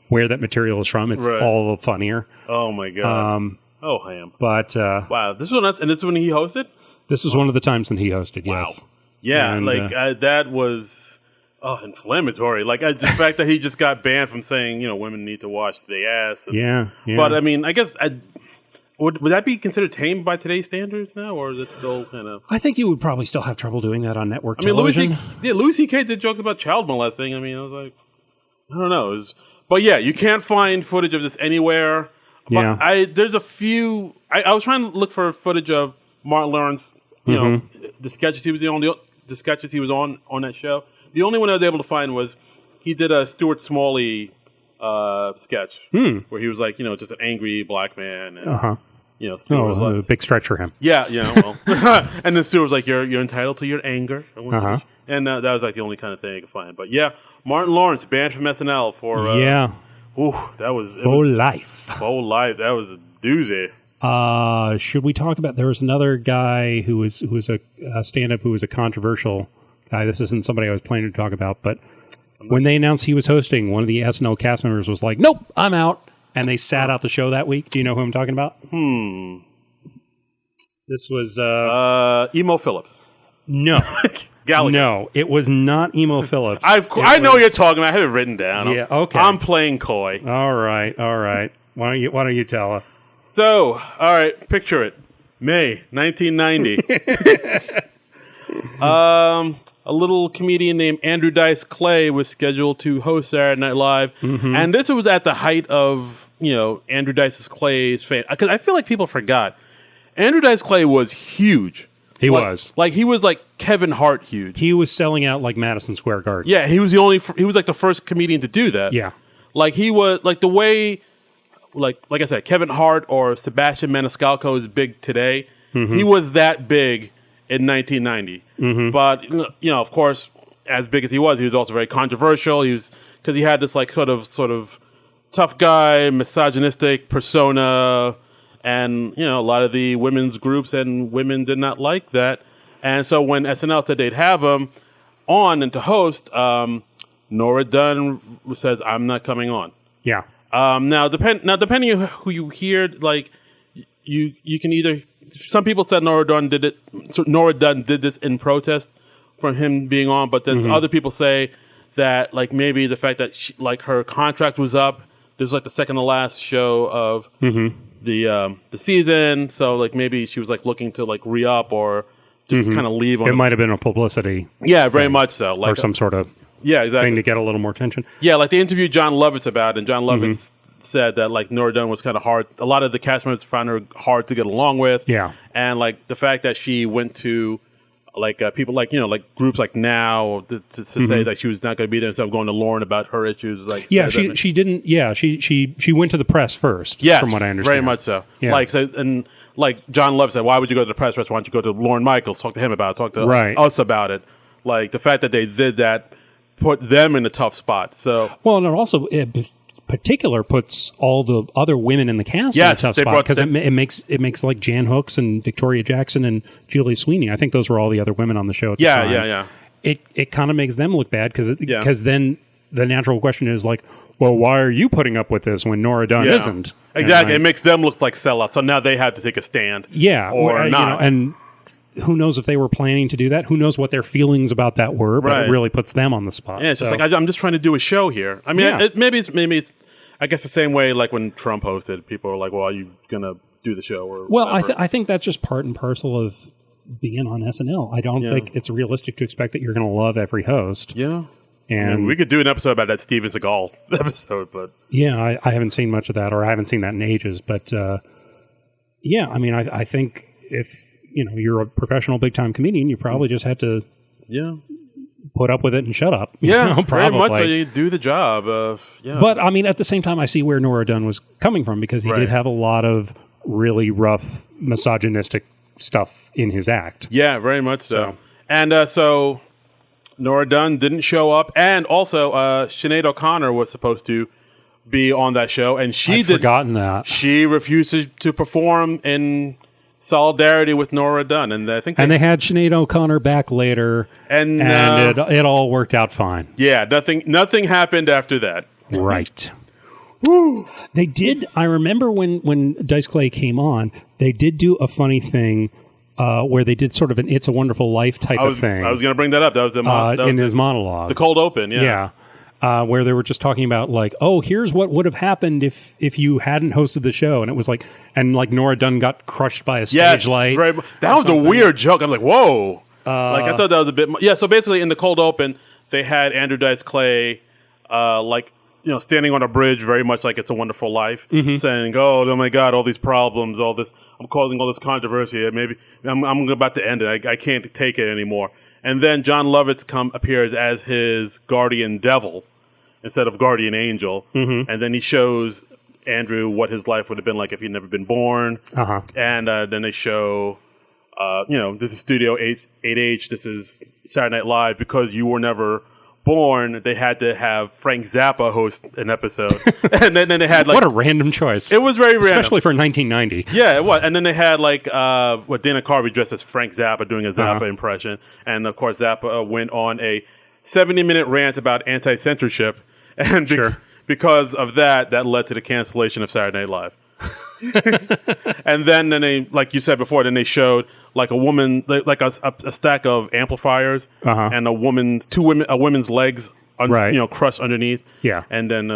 where that material is from, it's all the funnier. Oh my God. Hamm. But wow, this is when he hosted? This was one of the times that he hosted, yes. Yeah, and, that was inflammatory. Like the fact that he just got banned from saying, women need to wash their ass. Yeah. But I mean, I guess would that be considered tame by today's standards now, or is it still kind of? I think you would probably still have trouble doing that on network television. Louis C.K. did jokes about child molesting. I mean, I was like, I don't know. But yeah, you can't find footage of this anywhere. But there's a few. I was trying to look for footage of Martin Lawrence. The sketches he was the sketches he was on that show. The only one I was able to find was he did a Stuart Smalley sketch where he was like, just an angry black man. And, Stuart was like, a big stretch for him. Yeah, well. And then Stuart was like, you're entitled to your anger. And that was like the only kind of thing I could find. But yeah, Martin Lawrence banned from SNL for that was Faux life. Faux life. That was a doozy. Should we talk about? There was another guy who was a stand-up who was a controversial guy. This isn't somebody I was planning to talk about, but when they announced he was hosting, one of the SNL cast members was like, "Nope, I'm out," and they sat out the show that week. Do you know who I'm talking about? This was Emo Phillips. No. Gallagher. No, it was not Emo Phillips. I know what you're talking about. I have it written down. Yeah, okay. I'm playing coy. All right. Why don't you tell us? So, all right, picture it. May 1990. A little comedian named Andrew Dice Clay was scheduled to host Saturday Night Live, and this was at the height of Andrew Dice Clay's fame. Because I feel like people forgot Andrew Dice Clay was huge. He was like Kevin Hart huge. He was selling out like Madison Square Garden. Yeah, he was like the first comedian to do that. Yeah, like he was like the way, like I said, Kevin Hart or Sebastian Maniscalco is big today. He was that big in 1990. But of course, as big as he was also very controversial. He was because he had this like sort of tough guy, misogynistic persona. And, a lot of the women's groups and women did not like that. And so when SNL said they'd have him on and to host, Nora Dunn says, I'm not coming on. Yeah. Now, depending on who you hear, like, you can either... Some people said Nora Dunn did it. So Nora Dunn did this in protest from him being on. But then other people say that, like, maybe the fact that her contract was up. This was, like, the second to last show of... the season, so like maybe she was like looking to like re-up or just kind of leave on it might have been a publicity very much so, like or some sort of exactly thing to get a little more attention. Like they interviewed John Lovitz about it, and John Lovitz said that like Nora Dunn was kind of hard. A lot of the cast members found her hard to get along with, and like the fact that she went to like people like like groups like Now to say that she was not going to be there instead of going to Lauren about her issues. Like she didn't. Yeah, she went to the press first. Yes, from what I understand, very much so. Yeah. Like so, and like John Love said, why would you go to the press? Why don't you go to Lauren Michaels? Talk to him about it. Talk to us about it. Like the fact that they did that put them in a tough spot. So and it also particular puts all the other women in the cast in a tough spot because it makes like Jan Hooks and Victoria Jackson and Julie Sweeney. I think those were all the other women on the show at the time. Yeah. It kind of makes them look bad because then the natural question is like, well, why are you putting up with this when Nora Dunn isn't? Exactly. It makes them look like sellouts. So now they have to take a stand. Yeah. Or not. And who knows if they were planning to do that? Who knows what their feelings about that were? But it really puts them on the spot. Yeah, it's just like I'm just trying to do a show here. I mean, maybe it's. I guess the same way, like when Trump hosted, people were like, "Well, are you gonna do the show?" Or I think that's just part and parcel of being on SNL. I don't think it's realistic to expect that you're going to love every host. Yeah, and we could do an episode about that Steven Seagal episode, but I haven't seen much of that, or I haven't seen that in ages. But I mean, I think if you're a professional big time comedian, you probably just have to put up with it and shut up. Yeah, probably. Very much so. You do the job. But I mean, at the same time, I see where Nora Dunn was coming from because he did have a lot of really rough, misogynistic stuff in his act. Yeah, very much so. And so Nora Dunn didn't show up, and also Sinead O'Connor was supposed to be on that show, and I'd forgotten that. She refused to perform in solidarity with Nora Dunn, and I think they had Sinead O'Connor back later, and it all worked out fine. Yeah, nothing happened after that. Right. They did. I remember when Dice Clay came on, they did do a funny thing where they did sort of an "It's a Wonderful Life" type of thing. I was going to bring that up. That was his monologue, the cold open. Yeah. Where they were just talking about like, oh, here's what would have happened if you hadn't hosted the show, and it was like, and like Nora Dunn got crushed by a stage light. That was a weird joke. I'm like, whoa. Like I thought that was a bit. So basically, in the cold open, they had Andrew Dice Clay, standing on a bridge, very much like It's a Wonderful Life, saying, "Oh my God, all these problems, all this, I'm causing all this controversy. Maybe I'm about to end it. I can't take it anymore." And then John Lovitz appears as his guardian devil instead of guardian angel. And then he shows Andrew what his life would have been like if he'd never been born. And then they show, this is Studio 8H, this is Saturday Night Live. Because you were never born, they had to have Frank Zappa host an episode. And then they had like... What a random choice. It was very random. Especially for 1990. Yeah, it was. And then they had like Dana Carvey dressed as Frank Zappa doing a Zappa impression. And of course Zappa went on a 70-minute rant about anti-censorship. And because of that led to the cancellation of Saturday Night Live. And then they, like you said before, then they showed like a woman, like a stack of amplifiers, and a women's legs, crushed underneath. Yeah. And then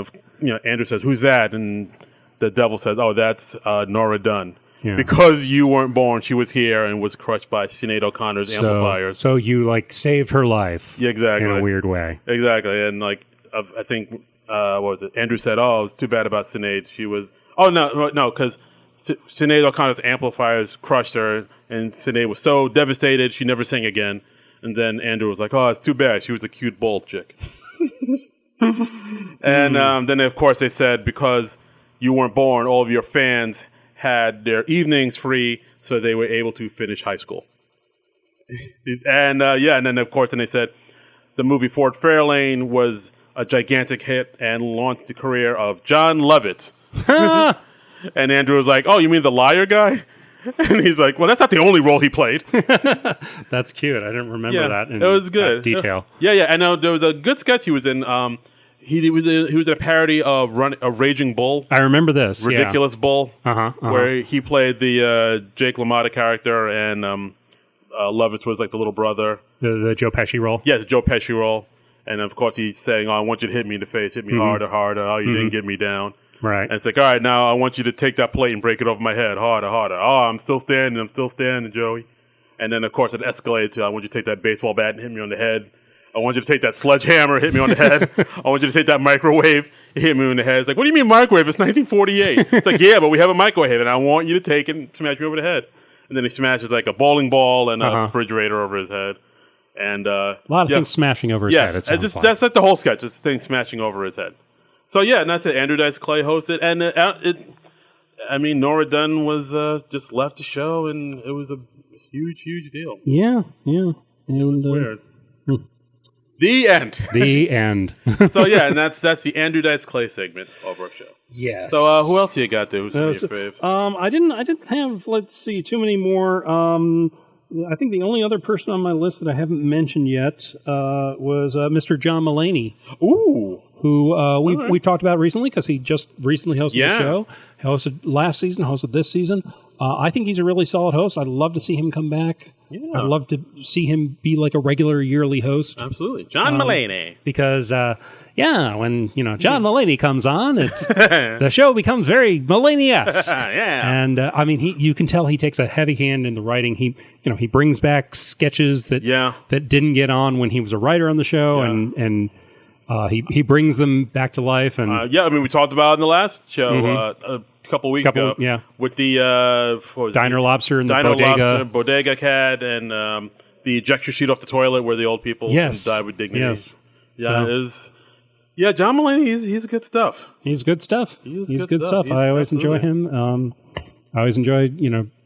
Andrew says, "Who's that?" And the devil says, "Oh, that's Nora Dunn." Yeah. Because you weren't born, she was here and was crushed by Sinead O'Connor's amplifiers. So you like saved her life, exactly, in a weird way, exactly. And like I think what was it? Andrew said, "Oh, it's too bad about Sinead. She was because Sinead O'Connor's amplifiers crushed her, and Sinead was so devastated she never sang again." And then Andrew was like, "Oh, it's too bad. She was a cute bald chick." And then of course they said because you weren't born, all of your fans had their evenings free, so they were able to finish high school. And and then of course, they said the movie Fort Fairlane was a gigantic hit and launched the career of John Lovitz. And Andrew was like, "Oh, you mean the liar guy?" And he's like, "Well, that's not the only role he played." That's cute. I didn't remember that. It was good detail. Yeah. I know there was a good sketch he was in. He was in a parody of Raging Bull. I remember this. Ridiculous Bull, where he played the Jake LaMotta character, and Lovitz was like the little brother. The Joe Pesci role? Yeah, the Joe Pesci role. And of course he's saying, "Oh, I want you to hit me in the face, hit me harder. Oh, you didn't get me down." Right. And it's like, "All right, now I want you to take that plate and break it over my head, harder. Oh, I'm still standing, Joey." And then of course it escalated to, "I want you to take that baseball bat and hit me on the head. I want you to take that sledgehammer, hit me on the head. I want you to take that microwave, hit me on the head." It's like, "What do you mean microwave? It's 1948. It's like, "Yeah, but we have a microwave, and I want you to take it and smash me over the head." And then he smashes like a bowling ball and a refrigerator over his head. And a lot of things smashing over his head. That's like the whole sketch, this thing smashing over his head. So yeah, and that's it. Andrew Dice Clay hosted, and Nora Dunn was just left the show, and it was a huge deal. Yeah. And, weird. The end. The end. So yeah, and that's the Andrew Dice Clay segment of our show. Yes. So who else do you got there? Who's your faves? I didn't have, let's see, too many more. I think the only other person on my list that I haven't mentioned yet was Mr. John Mulaney. Ooh. Who we talked about recently because he just recently hosted the show. He hosted last season, hosted this season. I think he's a really solid host. I'd love to see him come back. Yeah. I'd love to see him be like a regular yearly host. Absolutely. John Mulaney. Because, when John Mulaney comes on, it's the show becomes very Mulaney-esque. Yeah. And you can tell he takes a heavy hand in the writing. He brings back sketches that didn't get on when he was a writer on the show, and he brings them back to life. And we talked about it in the last show a couple weeks ago. Yeah, with the Diner Lobster and the Bodega Cat, and the ejection seat off the toilet where the old people died with dignity. Yes. Yeah, John Mulaney, he's good stuff. He's good stuff. He's good stuff. I always enjoy him. I always enjoy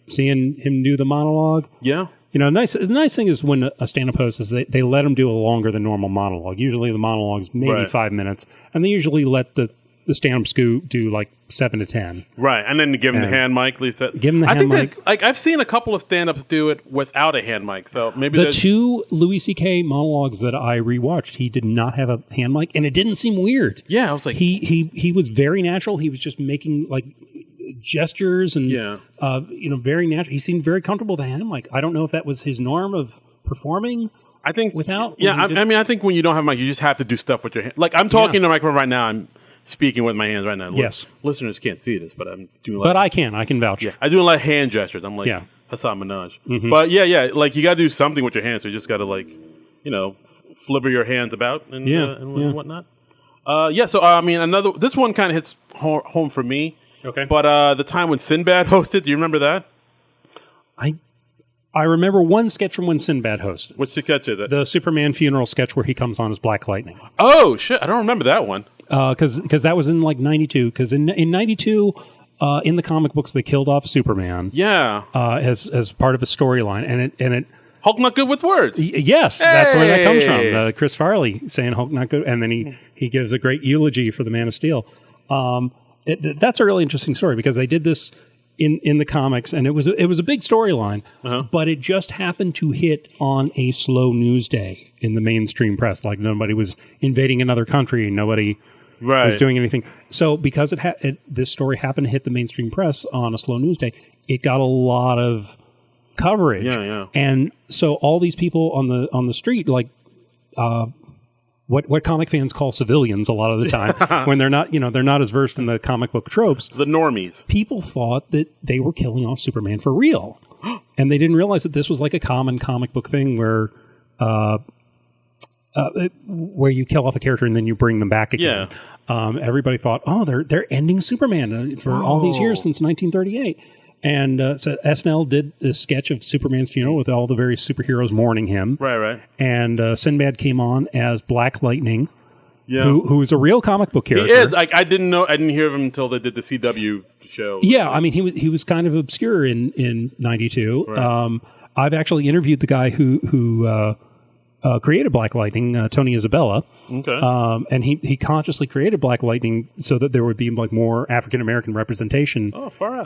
seeing him do the monologue. Yeah. The nice thing is when a stand-up host is they let him do a longer than normal monologue. Usually the monologue is maybe 5 minutes, and they usually let the stand-up do like 7 to 10. Right, and then give him the hand mic. Lisa, give him the hand mic. I've seen a couple of stand-ups do it without a hand mic. So maybe the two Louis C.K. monologues that I rewatched, he did not have a hand mic, and it didn't seem weird. Yeah, I was like, he was very natural. He was just making like gestures and very natural. He seemed very comfortable with a hand mic. I don't know if that was his norm of performing. I think without. Yeah, I think when you don't have a mic, you just have to do stuff with your hand. Like I'm talking to the microphone right now. I'm speaking with my hands right now. Yes. Listeners can't see this, but I'm doing. But I can vouch. Yeah, I do a lot of hand gestures. I'm like Hassan Minaj. Mm-hmm. But like you got to do something with your hands. So you just got to flipper your hands about and whatnot. So this one kind of hits home for me. Okay. But the time when Sinbad hosted, do you remember that? I remember one sketch from when Sinbad hosted. Which sketch is it? The Superman funeral sketch where he comes on as Black Lightning. Oh, shit. I don't remember that one. Because that was in like 92. Because in 92, in the comic books, they killed off Superman. Yeah. As part of a storyline. And it Hulk not good with words. Yes, that's where that comes from. Chris Farley saying Hulk not good. And then he gives a great eulogy for the Man of Steel. That's a really interesting story because they did this in the comics, and it was a big storyline, but it just happened to hit on a slow news day in the mainstream press. Like nobody was invading another country, nobody was doing anything. So because this story happened to hit the mainstream press on a slow news day, it got a lot of coverage. Yeah. And so all these people on the street, like what comic fans call civilians a lot of the time, when they're not as versed in the comic book tropes, the normies, people thought that they were killing off Superman for real. And they didn't realize that this was like a common comic book thing where you kill off a character and then you bring them back again. Yeah. Everybody thought, they're ending Superman for all these years since 1938. And so SNL did a sketch of Superman's funeral with all the various superheroes mourning him. Right. And Sinbad came on as Black Lightning, yeah, who is a real comic book character. He is. Like, I didn't hear of him until they did the CW show. Yeah, I mean, he was kind of obscure in 92. Right. I've actually interviewed the guy who created Black Lightning, Tony Isabella. Okay. And he consciously created Black Lightning so that there would be like more African American representation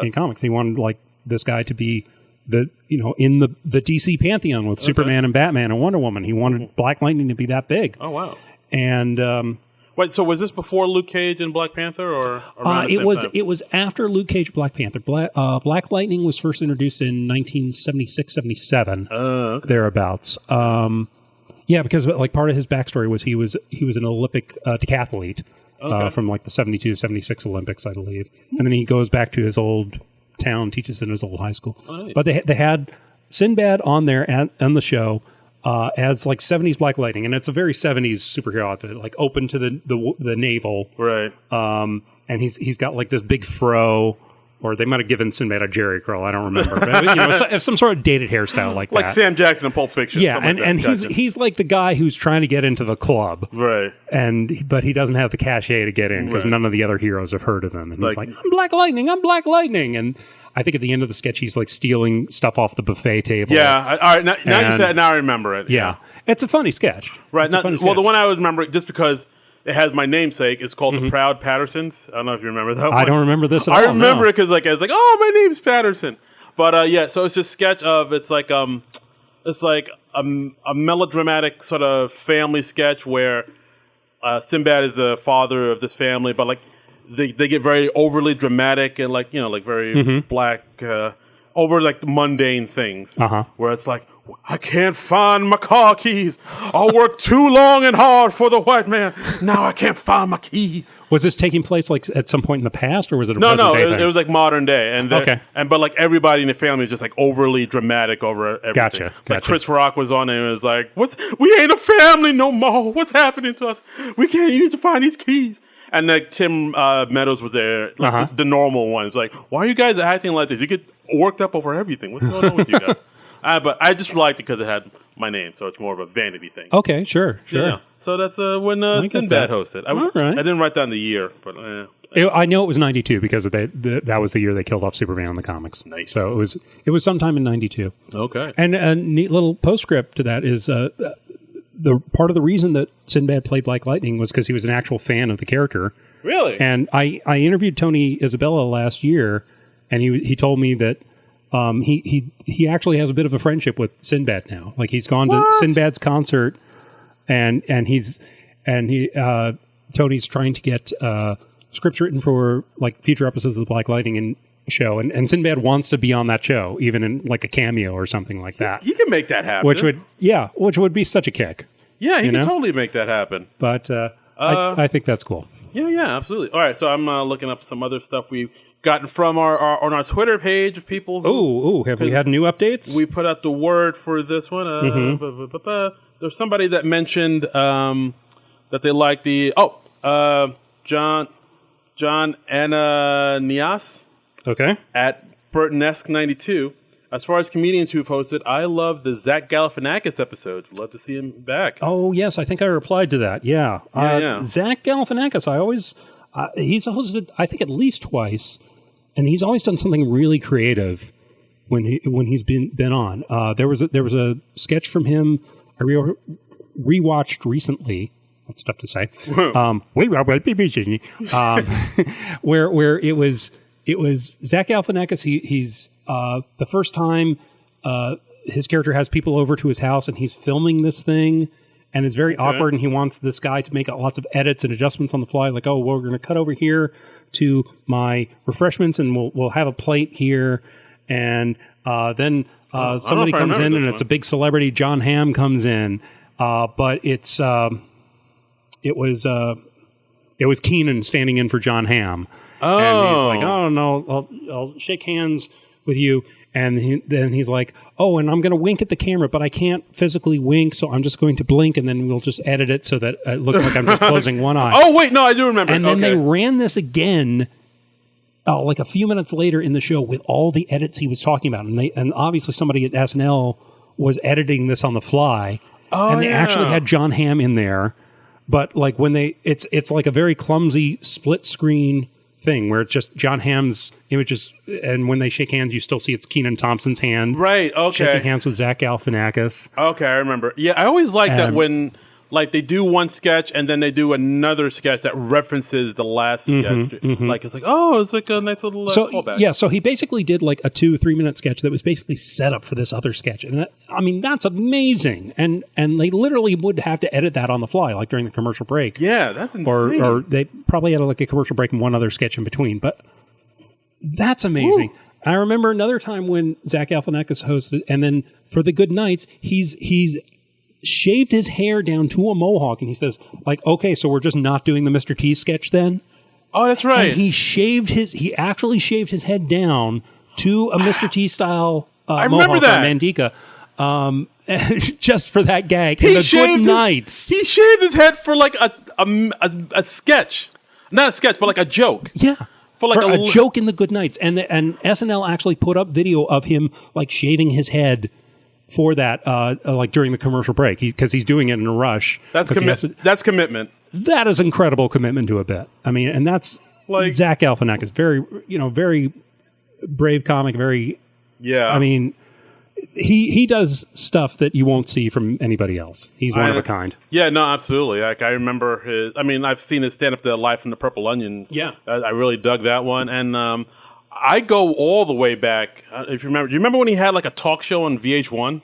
in comics. He wanted like this guy to be in the DC pantheon with Superman and Batman and Wonder Woman. He wanted Black Lightning to be that big. Oh wow. And wait, so was this before Luke Cage and Black Panther, or around the same time? It was after Luke Cage, Black Panther. Black Lightning was first introduced in 1976-77, thereabouts. Yeah, because like part of his backstory was he was an Olympic decathlete from like the 72-76 Olympics, I believe, and then he goes back to his old town, teaches in his old high school. Oh, nice. But they had Sinbad on there on the show as like 70s Black Lightning, and it's a very 70s superhero outfit, like open to the navel, right? And he's got like this big fro. Or they might have given Sinbad a Jerry curl. I don't remember. But, some sort of dated hairstyle like that. Like Sam Jackson in Pulp Fiction. Yeah, and he's like the guy who's trying to get into the club. Right. But he doesn't have the cachet to get in because none of the other heroes have heard of him. And he's like, I'm Black Lightning. And I think at the end of the sketch, he's like stealing stuff off the buffet table. Yeah. All right. Now you said it, now I remember it. Yeah. It's a funny sketch. Right. The one I always remember, just because it has my namesake. It's called The Proud Pattersons. I don't know if you remember that one. I don't remember this at all. I remember it because I was like, oh, my name's Patterson. But so it's a sketch of it's like a melodramatic sort of family sketch where Sinbad is the father of this family, but like they get very overly dramatic and like very black over like the mundane things. Where it's like, I can't find my car keys. I worked too long and hard for the white man. Now I can't find my keys. Was this taking place like at some point in the past, or was it a No, present day thing? It was like modern day. And but like everybody in the family is just like overly dramatic over everything. Gotcha. Like Chris Rock was on it and was like, we ain't a family no more. What's happening to us? You need to find these keys. And like Tim Meadows was there, like the normal one. It's like, why are you guys acting like this? You get worked up over everything. What's going on with you guys? But I just liked it because it had my name, so it's more of a vanity thing. Okay, sure. Yeah. So that's when Sinbad hosted. I didn't write down the year, but I know it was 92 because that was the year they killed off Superman in the comics. Nice. So it was sometime in 92. Okay. And a neat little postscript to that is the part of the reason that Sinbad played Black Lightning was because he was an actual fan of the character. Really? And I interviewed Tony Isabella last year, and he told me that he actually has a bit of a friendship with Sinbad now. Like he's gone to Sinbad's concert, and Tony's trying to get scripts written for like future episodes of the Black Lightning show, and Sinbad wants to be on that show, even in like a cameo or something like that. He can make that happen. Which would be such a kick. Yeah, he can totally make that happen. But I think that's cool. Yeah, absolutely. All right, so I'm looking up some other stuff we've gotten from on our Twitter page of people. Have we had new updates? We put out the word for this one. There's somebody that mentioned that they like the John Ananias. Okay. At Burtonesque92. As far as comedians who've hosted, I love the Zach Galifianakis episodes. Love to see him back. Oh yes, I think I replied to that. Yeah. Zach Galifianakis. He's hosted, I think, at least twice, and he's always done something really creative when he's been on. There was a sketch from him I rewatched recently. That's tough to say. Where it was Zach Galifianakis. He's the first time his character has people over to his house, and he's filming this thing. and it's very awkward, and he wants this guy to make lots of edits and adjustments on the fly, like, oh, well, we're going to cut over here to my refreshments, and we'll have a plate here, and then somebody comes in, and it's a big celebrity. John Hamm comes in, but it was Keenan standing in for John Hamm. Oh. And he's like, oh, no, I'll shake hands with you. And then he's like, oh, and I'm going to wink at the camera, but I can't physically wink, so I'm just going to blink, and then we'll just edit it so that it looks like I'm just closing one eye. Oh, wait, no, I do remember. And then they ran this again, like a few minutes later in the show with all the edits he was talking about. And obviously somebody at SNL was editing this on the fly. Oh, and they actually had John Hamm in there. But like when it's like a very clumsy split screen thing where it's just John Hamm's images, and when they shake hands, you still see it's Kenan Thompson's hand. Right, okay. Shaking hands with Zach Galifianakis. Okay, I remember. Yeah, I always like that when like they do one sketch and then they do another sketch that references the last sketch. Like it's like, oh, it's like a nice little callback. Yeah, so he basically did like a 2-3 minute sketch that was basically set up for this other sketch. And that's amazing. And they literally would have to edit that on the fly, like during the commercial break. Yeah, that's insane. Or they probably had like a commercial break and one other sketch in between. But that's amazing. Ooh. I remember another time when Zach Galifianakis hosted, and then for the Good Nights, he's shaved his hair down to a mohawk, and he says, like, okay, so we're just not doing the Mr. T sketch then? Oh, that's right. And he actually shaved his head down to a Mr. T style mohawk on Mandika, just for that gag. In the Good Nights. He shaved his head for like a sketch. Not a sketch, but like a joke. Yeah. For like a joke in the Good Nights. And SNL actually put up video of him like shaving his head for that, like during the commercial break, because he's doing it in a rush. That's commitment. That is incredible commitment to a bit. I mean, and that's like Zach Galifianakis, very brave comic. I mean, he does stuff that you won't see from anybody else. He's one of a kind. Yeah, no, absolutely. Like I remember his. I mean, I've seen his stand up, "The Life from the Purple Onion." Yeah, I really dug that one, and I go all the way back. If you remember, do you remember when he had like a talk show on VH1?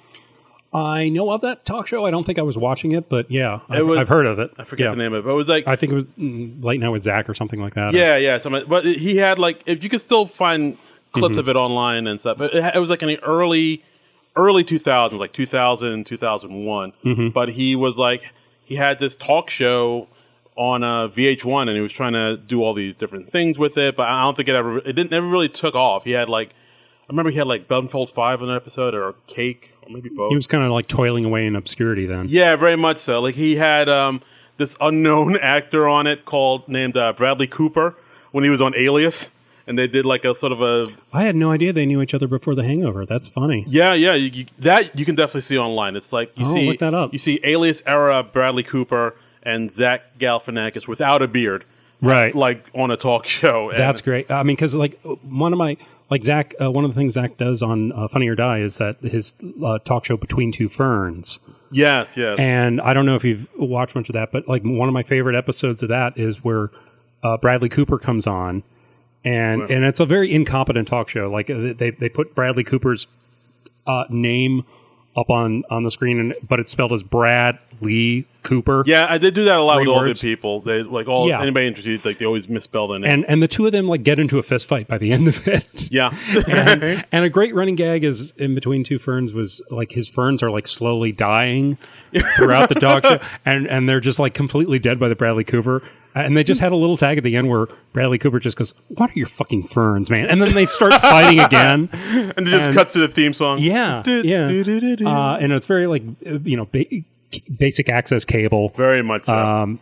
I know of that talk show. I don't think I was watching it, but yeah, I've heard of it. I forget the name of it. But it was like, I think it was Late Night with Zach or something like that. Yeah. But he had like, if you could still find clips of it online and stuff, but it was like in the early 2000s, like 2000, 2001. But he was like, he had this talk show on VH1, and he was trying to do all these different things with it, but I don't think it never really took off. He had like, I remember he had like Benfold 5 on an episode, or Cake, or maybe both. He was kind of like toiling away in obscurity then. Yeah, very much so. Like he had this unknown actor on it named Bradley Cooper when he was on Alias, and they did like a sort of a. I had no idea they knew each other before The Hangover. That's funny. Yeah, you can definitely see online. It's like look that up. You see Alias era Bradley Cooper and Zach Galifianakis without a beard, right? Like on a talk show. That's great. I mean, because like one of the things Zach does on Funny or Die is that his talk show Between Two Ferns. Yes. And I don't know if you've watched much of that, but like one of my favorite episodes of that is where Bradley Cooper comes on, and it's a very incompetent talk show. Like they put Bradley Cooper's name up on the screen, but it's spelled as Brad Lee Cooper. Yeah, I did do that a lot with all the people. They anybody introduced, like they always misspell their name. And the two of them like get into a fist fight by the end of it. Yeah. and a great running gag is in Between Two Ferns was like his ferns are like slowly dying throughout the talk show, and they're just like completely dead by the Bradley Cooper. And they just had a little tag at the end where Bradley Cooper just goes, "What are your fucking ferns, man?" And then they start fighting again. And it just cuts to the theme song. Yeah. And it's very like, basic access cable. Very much so.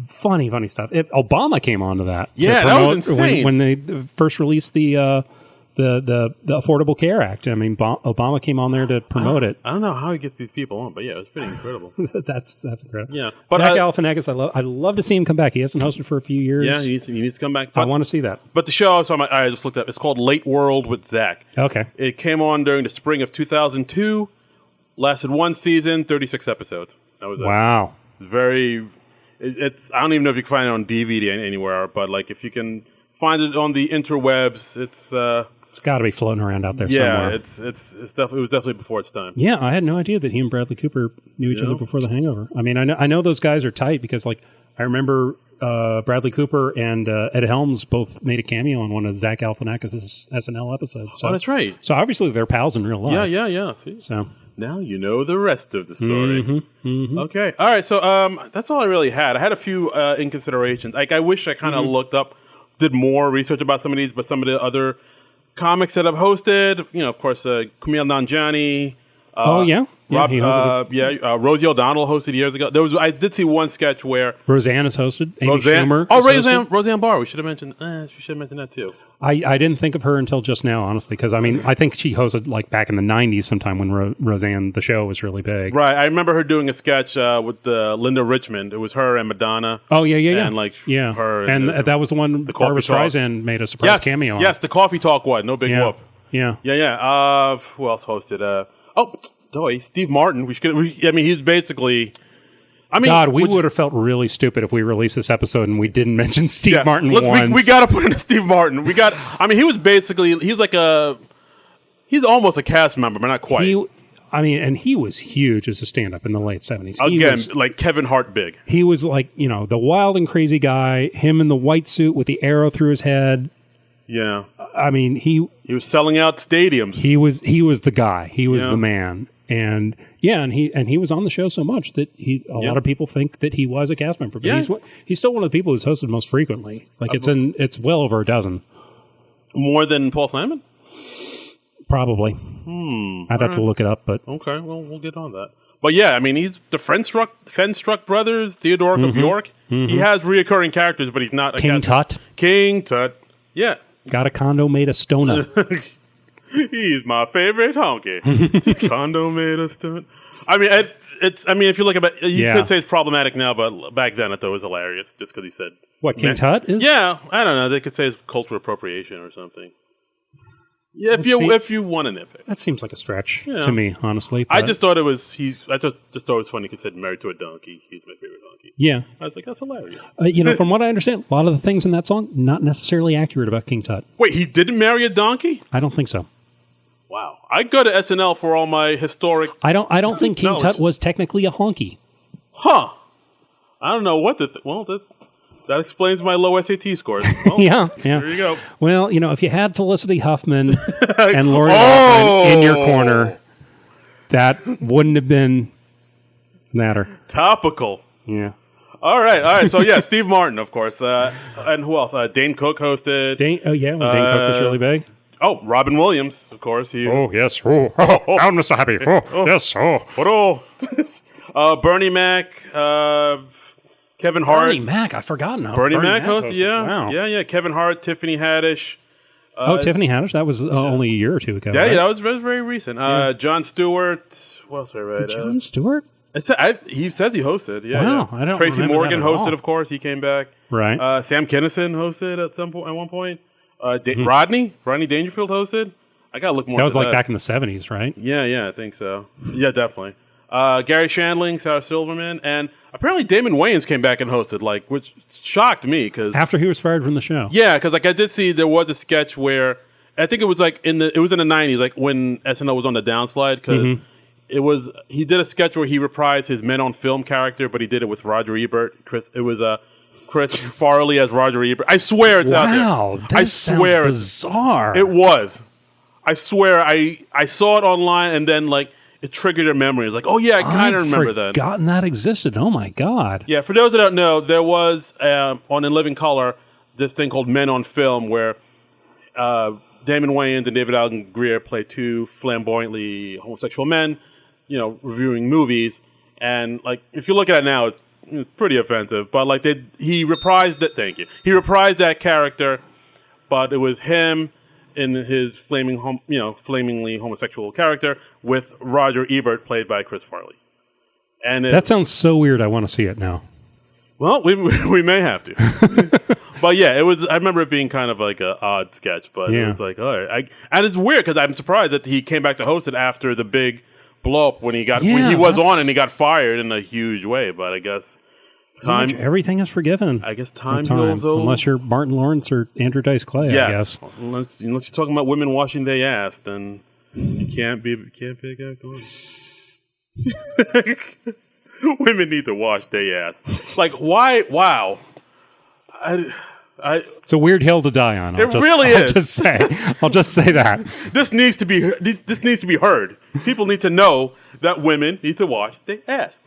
Funny stuff. Obama came onto that. Yeah, that was insane. When they first released the Affordable Care Act. I mean, Obama came on there to promote it. I don't know how he gets these people on, but yeah, it was pretty incredible. That's incredible. Yeah, but Zach Galifianakis, I'd love to see him come back. He hasn't hosted for a few years. Yeah, he needs to come back. I want to see that. But the show, I just looked up. It's called Late World with Zach. Okay. It came on during the spring of 2002. Lasted one season, 36 episodes. That was wow. It's I don't even know if you can find it on DVD anywhere, but like if you can find it on the interwebs, it's It's got to be floating around out there yeah, somewhere. it was definitely before its time. Yeah, I had no idea that he and Bradley Cooper knew each other before The Hangover. I mean, I know those guys are tight because, like, I remember Bradley Cooper and Ed Helms both made a cameo on one of Zach Galifianakis' SNL episodes. So, that's right. So obviously they're pals in real life. Yeah. See? So now you know the rest of the story. Okay. All right. So that's all I really had. I had a few in considerations. Like, I wish I kind of did more research about some of these, but some of the other comics that I've hosted, of course, Kumail Nanjiani. Rosie O'Donnell hosted years ago. I did see one sketch where Roseanne is hosted. Amy Schumer. Roseanne Barr. We should have mentioned. We should have mentioned that too. I didn't think of her until just now, honestly, because I think she hosted like back in the '90s, sometime when Roseanne the show was really big. Right. I remember her doing a sketch with Linda Richmond. It was her and Madonna. Oh yeah. And her and that was the one Barbra Streisand made a surprise cameo on. Yes, the coffee talk one. No big whoop. Yeah. Who else hosted? Steve Martin. He's basically. We would have felt really stupid if we released this episode and we didn't mention Steve Martin once. We got to put in a Steve Martin. He was basically. He's almost a cast member, but not quite. He was huge as a stand-up in the late 70s. Again, like Kevin Hart big. He was like, the wild and crazy guy. Him in the white suit with the arrow through his head. Yeah. He was selling out stadiums. He was the guy. He was the man. And he was on the show so much that a lot of people think that he was a cast member. But he's still one of the people who's hosted most frequently. Like it's well over a dozen. More than Paul Simon? Probably. I'd have to look it up, but okay, well, we'll get on that. But yeah, he's the Fenstruck brothers, Theodoric of York. He has reoccurring characters, but he's not a King Tut. King Tut. Yeah. Got a condo made of stona. He's my favorite honky. Condo made of stona. If you look at it, you could say it's problematic now, but back then I thought it was hilarious just because he said what King Tut is. Yeah, I don't know. They could say it's cultural appropriation or something. Yeah, if you want to nitpick, that seems like a stretch to me, honestly. But I just thought it was I just thought it was funny because he said married to a donkey. He's my favorite donkey. Yeah, I was like, that's hilarious. From what I understand, a lot of the things in that song not necessarily accurate about King Tut. Wait, he didn't marry a donkey? I don't think so. Wow, I go to SNL for all my historic. I don't think King Tut was technically a honky. Huh? I don't know what that explains my low SAT scores. Well, yeah. There you go. Well, if you had Felicity Huffman and Lori Loughlin in your corner, that wouldn't have been matter. Topical. Yeah. All right. So yeah, Steve Martin, of course, and who else? Dane Cook hosted. Dane Cook was really big. Oh, Robin Williams, of course. Yes. Down, Mr. Happy. Yes. Bernie Mac. Kevin Hart. Bernie Mac, I've forgotten. Bernie Mac hosted, yeah. Wow. Yeah. Kevin Hart, Tiffany Haddish. Tiffany Haddish? That was only a year or two ago. Yeah, right? that was very recent. Jon Stewart. What else I read? Jon Stewart? He says he hosted. Yeah, wow, I don't Tracy remember Morgan that at all. hosted, of course. He came back. Right. Sam Kinison hosted at one point. Rodney Dangerfield hosted. I got to look more. That was like back in the 70s, right? Yeah, I think so. Yeah, definitely. Gary Shandling, Sarah Silverman, and apparently Damon Wayans came back and hosted, which shocked me because after he was fired from the show. Yeah, because I did see there was a sketch where I think it was in the '90s, like when SNL was on the downslide, because he did a sketch where he reprised his Men on Film character, but he did it with Roger Ebert. Chris Farley as Roger Ebert. I swear it's out there. Wow, that sounds bizarre. It was. I swear I saw it online and then it triggered a memory. It's like, oh yeah, I kind of remember that. I've forgotten that existed. Oh my God. Yeah, for those that don't know, there was on In Living Color this thing called Men on Film where Damon Wayans and David Alan Grier play two flamboyantly homosexual men, reviewing movies. And if you look at it now, it's pretty offensive. But he reprised it. Thank you. He reprised that character, but it was him in his flamingly homosexual character with Roger Ebert played by Chris Farley. And that sounds so weird. I want to see it now. Well, we may have to. But yeah, it was. I remember it being kind of like an odd sketch, but it was like, all right. And it's weird because I'm surprised that he came back to host it after the big blow up when he was on and he got fired in a huge way. But I guess Time, everything is forgiven. I guess time heals all. Unless you're Martin Lawrence or Andrew Dice Clay, I guess. Unless you're talking about women washing their ass, then you can't be a guy going. Women need to wash their ass. Like, why? Wow. It's a weird hill to die on. Really is. I'll just say that. This needs to be heard. People need to know that women need to wash their ass.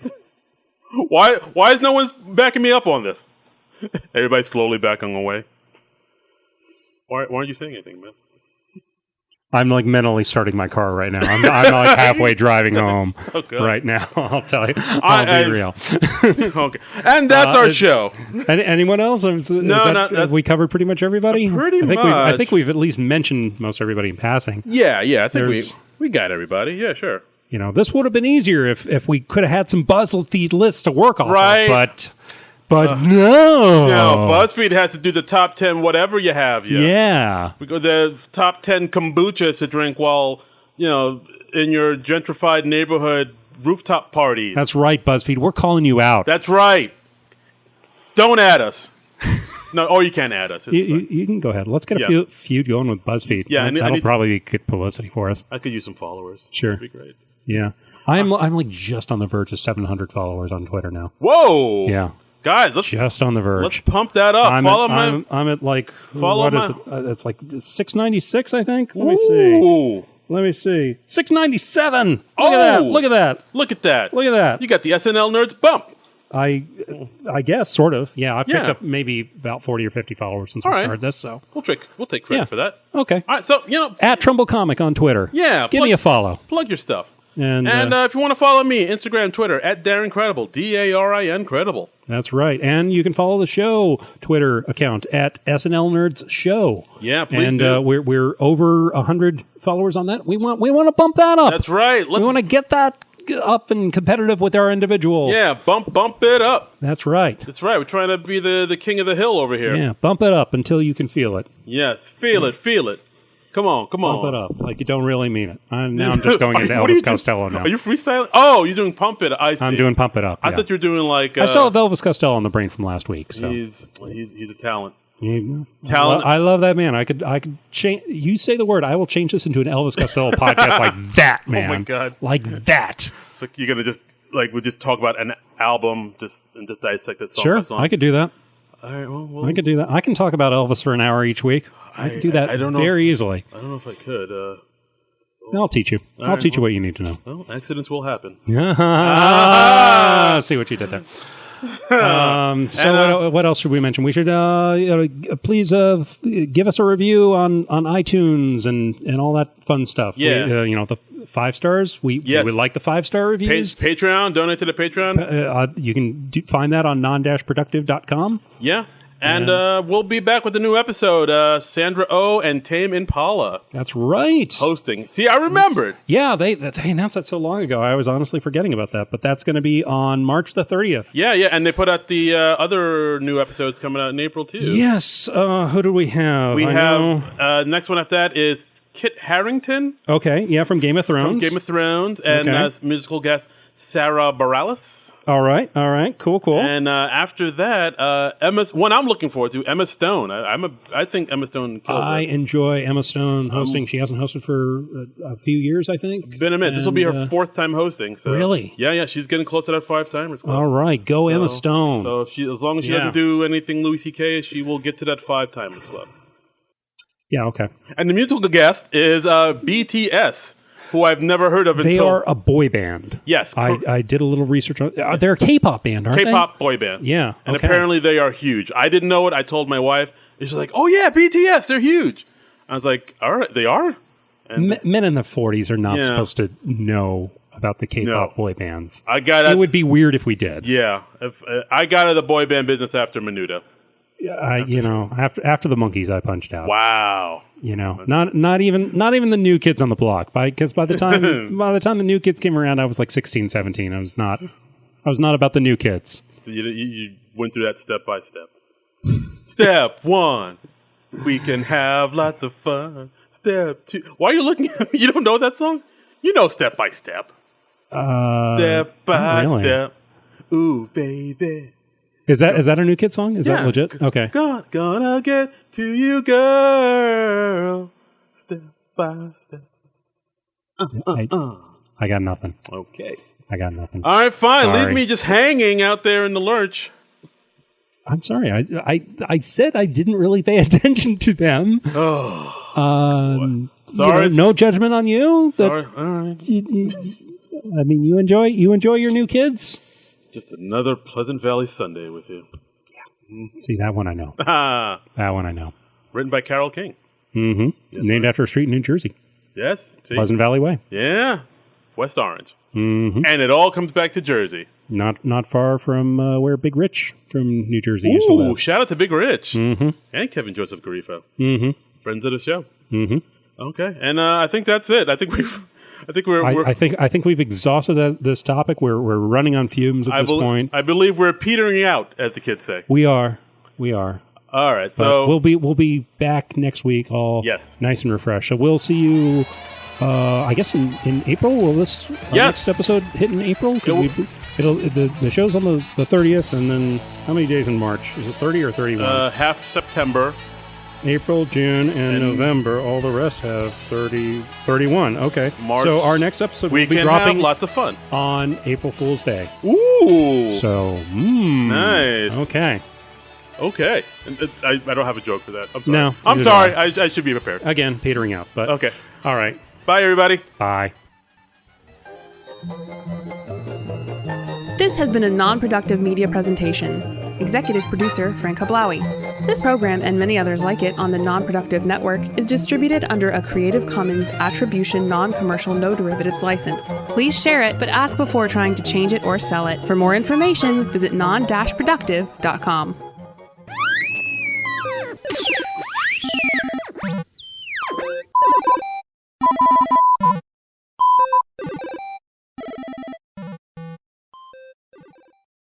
Why is no one's backing me up on this? Everybody's slowly backing away. Why aren't you saying anything, man? I'm like mentally starting my car right now. I'm like halfway driving home right now. I'll tell you. I'll be real. Okay. And that's our show. Anyone else? We covered pretty much everybody? Pretty much. I think we've at least mentioned most everybody in passing. Yeah. I think we got everybody. Yeah, sure. You know, this would have been easier if we could have had some BuzzFeed lists to work off of. But no. No, BuzzFeed has to do the top 10 whatever you have. Yeah. We go the top 10 kombuchas to drink while, in your gentrified neighborhood rooftop parties. That's right, BuzzFeed. We're calling you out. That's right. Don't add us. No, or you can add us. You can go ahead. Let's get a feud going with BuzzFeed. Yeah, that'll probably be good publicity for us. I could use some followers. Sure. That'd be great. Yeah. I'm like just on the verge of 700 followers on Twitter now. Whoa. Yeah. Guys, let's just on the verge. Let's pump that up. I'm at like what is it? It's like 696, I think. Let me see. 697. Look at that. Look at that. You got the SNL Nerds bump. I guess sort of. Yeah, I picked up maybe about 40 or 50 followers since we started this. So we'll take credit for that. Okay. All right. So at Trumbull Comic on Twitter. Yeah. Give me a follow. Plug your stuff. And if you want to follow me, Instagram, Twitter, at Darren Credible, DARIN Credible. That's right. And you can follow the show Twitter account at SNL Nerds Show. Yeah, please do. And we're over 100 followers on that. We want to bump that up. That's right. We want to get that up and competitive with our individual. Yeah, bump it up. That's right. We're trying to be the king of the hill over here. Yeah, bump it up until you can feel it. Yes, feel it. Come on. Bump it up. Like you don't really mean it. Now I'm just going into Elvis Costello now. Are you freestyling? Oh, you're doing Pump It. I see. I'm doing Pump It Up. I thought you were doing like... I still have Elvis Costello on the brain from last week. So. He's a talent. Talent. I love that man. I could change... You say the word, I will change this into an Elvis Costello podcast like that, man. Oh, my God. Like that. So you're going to just... Like, we'll just talk about an album and just dissect it song by song? Sure, I could do that. All right, well, I could do that. I can talk about Elvis for an hour each week. I could do that very easily. I don't know if I could. I'll teach you. I'll teach you what you need to know. Well, accidents will happen. See what you did there. What else should we mention? We should please give us a review on iTunes and all that fun stuff. Yeah, the 5 stars. We would like the 5-star reviews. Patreon, donate to the Patreon. You can find that on Non-Productive.com. Yeah. And we'll be back with a new episode. Sandra Oh and Tame Impala. That's right. Hosting. See, I remembered. Yeah, they announced that so long ago. I was honestly forgetting about that. But that's going to be on March the 30th. Yeah. And they put out the other new episodes coming out in April, too. Yes. Who do we have? Next one after that is Kit Harington. Okay. Yeah, from Game of Thrones. And musical guest Sarah Bareilles. All right. Cool. And after that, one I'm looking forward to, Emma Stone. I think Emma Stone killed I it. enjoy Emma Stone hosting. She hasn't hosted for a few years, I think. Been a minute. This will be her 4th time hosting. So. Really? Yeah. She's getting close to that 5-timers club. All right. Go Emma Stone. So as long as she doesn't do anything Louis C.K., she will get to that 5-timers club. Yeah, okay. And the musical guest is BTS. Who I've never heard of until... They are a boy band. Yes. I did a little research on... They're a K-pop band, aren't they? K-pop boy band. Yeah. And apparently they are huge. I didn't know it. I told my wife. She's like, oh yeah, BTS, they're huge. I was like, all right, they are? And men in their 40s are not supposed to know about the K-pop boy bands. It would be weird if we did. Yeah. I got out of the boy band business after Menuda. After the Monkees, I punched out. Wow. Not even the new kids on the block. Because by the time the new kids came around, I was like 16, 17. I was not about the new kids. So you went through that step by step. Step 1, we can have lots of fun. Step 2, why are you looking at me? You don't know that song? You know Step by Step. Step by step. Ooh, baby. Is that a New Kid song? Is that Yeah. legit? Okay. Gonna get to you, girl. Step by step. I got nothing. Okay. I got nothing. All right, fine. Sorry. Leave me just hanging out there in the lurch. I'm sorry. I said I didn't really pay attention to them. Oh. Sorry. No judgment on you. Sorry. All right. I mean, you enjoy your new kids. Just another Pleasant Valley Sunday with you. See, that one I know. Ah. That one I know. Written by Carole King. Mm-hmm. Yes, Named after a street in New Jersey. Yes. See? Pleasant Valley Way. Yeah. West Orange. Mm-hmm. And it all comes back to Jersey. Not far from where Big Rich from New Jersey used to Ooh, live. shout out to Big Rich. Mm-hmm. And Kevin Joseph Garifo. Mm-hmm. Friends of the show. Mm-hmm. Okay. And I think that's it. I think we've exhausted this topic. We're running on fumes at this point. I believe we're petering out, as the kids say. We are. All right. So but we'll be back next week, all nice and refreshed. So we'll see you. I guess in April. Will this next episode hit in April? The show's on the 30th, and then how many days in March? Is it 30 or 31? Half September. April, June, and November. All the rest have 31. Okay. March. So our next episode will be can dropping have lots of fun on April Fool's Day. Ooh. So, nice. Okay. And I don't have a joke for that. I'm sorry. No. I'm sorry. I should be prepared. Again, petering out. But okay. All right. Bye, everybody. Bye. This has been a non-productive media presentation. Executive producer Frank Hablawi. This program and many others like it on the Non-Productive Network is distributed under a Creative Commons Attribution Non-Commercial No Derivatives license. Please share it, but ask before trying to change it or sell it. For more information, visit non-productive.com.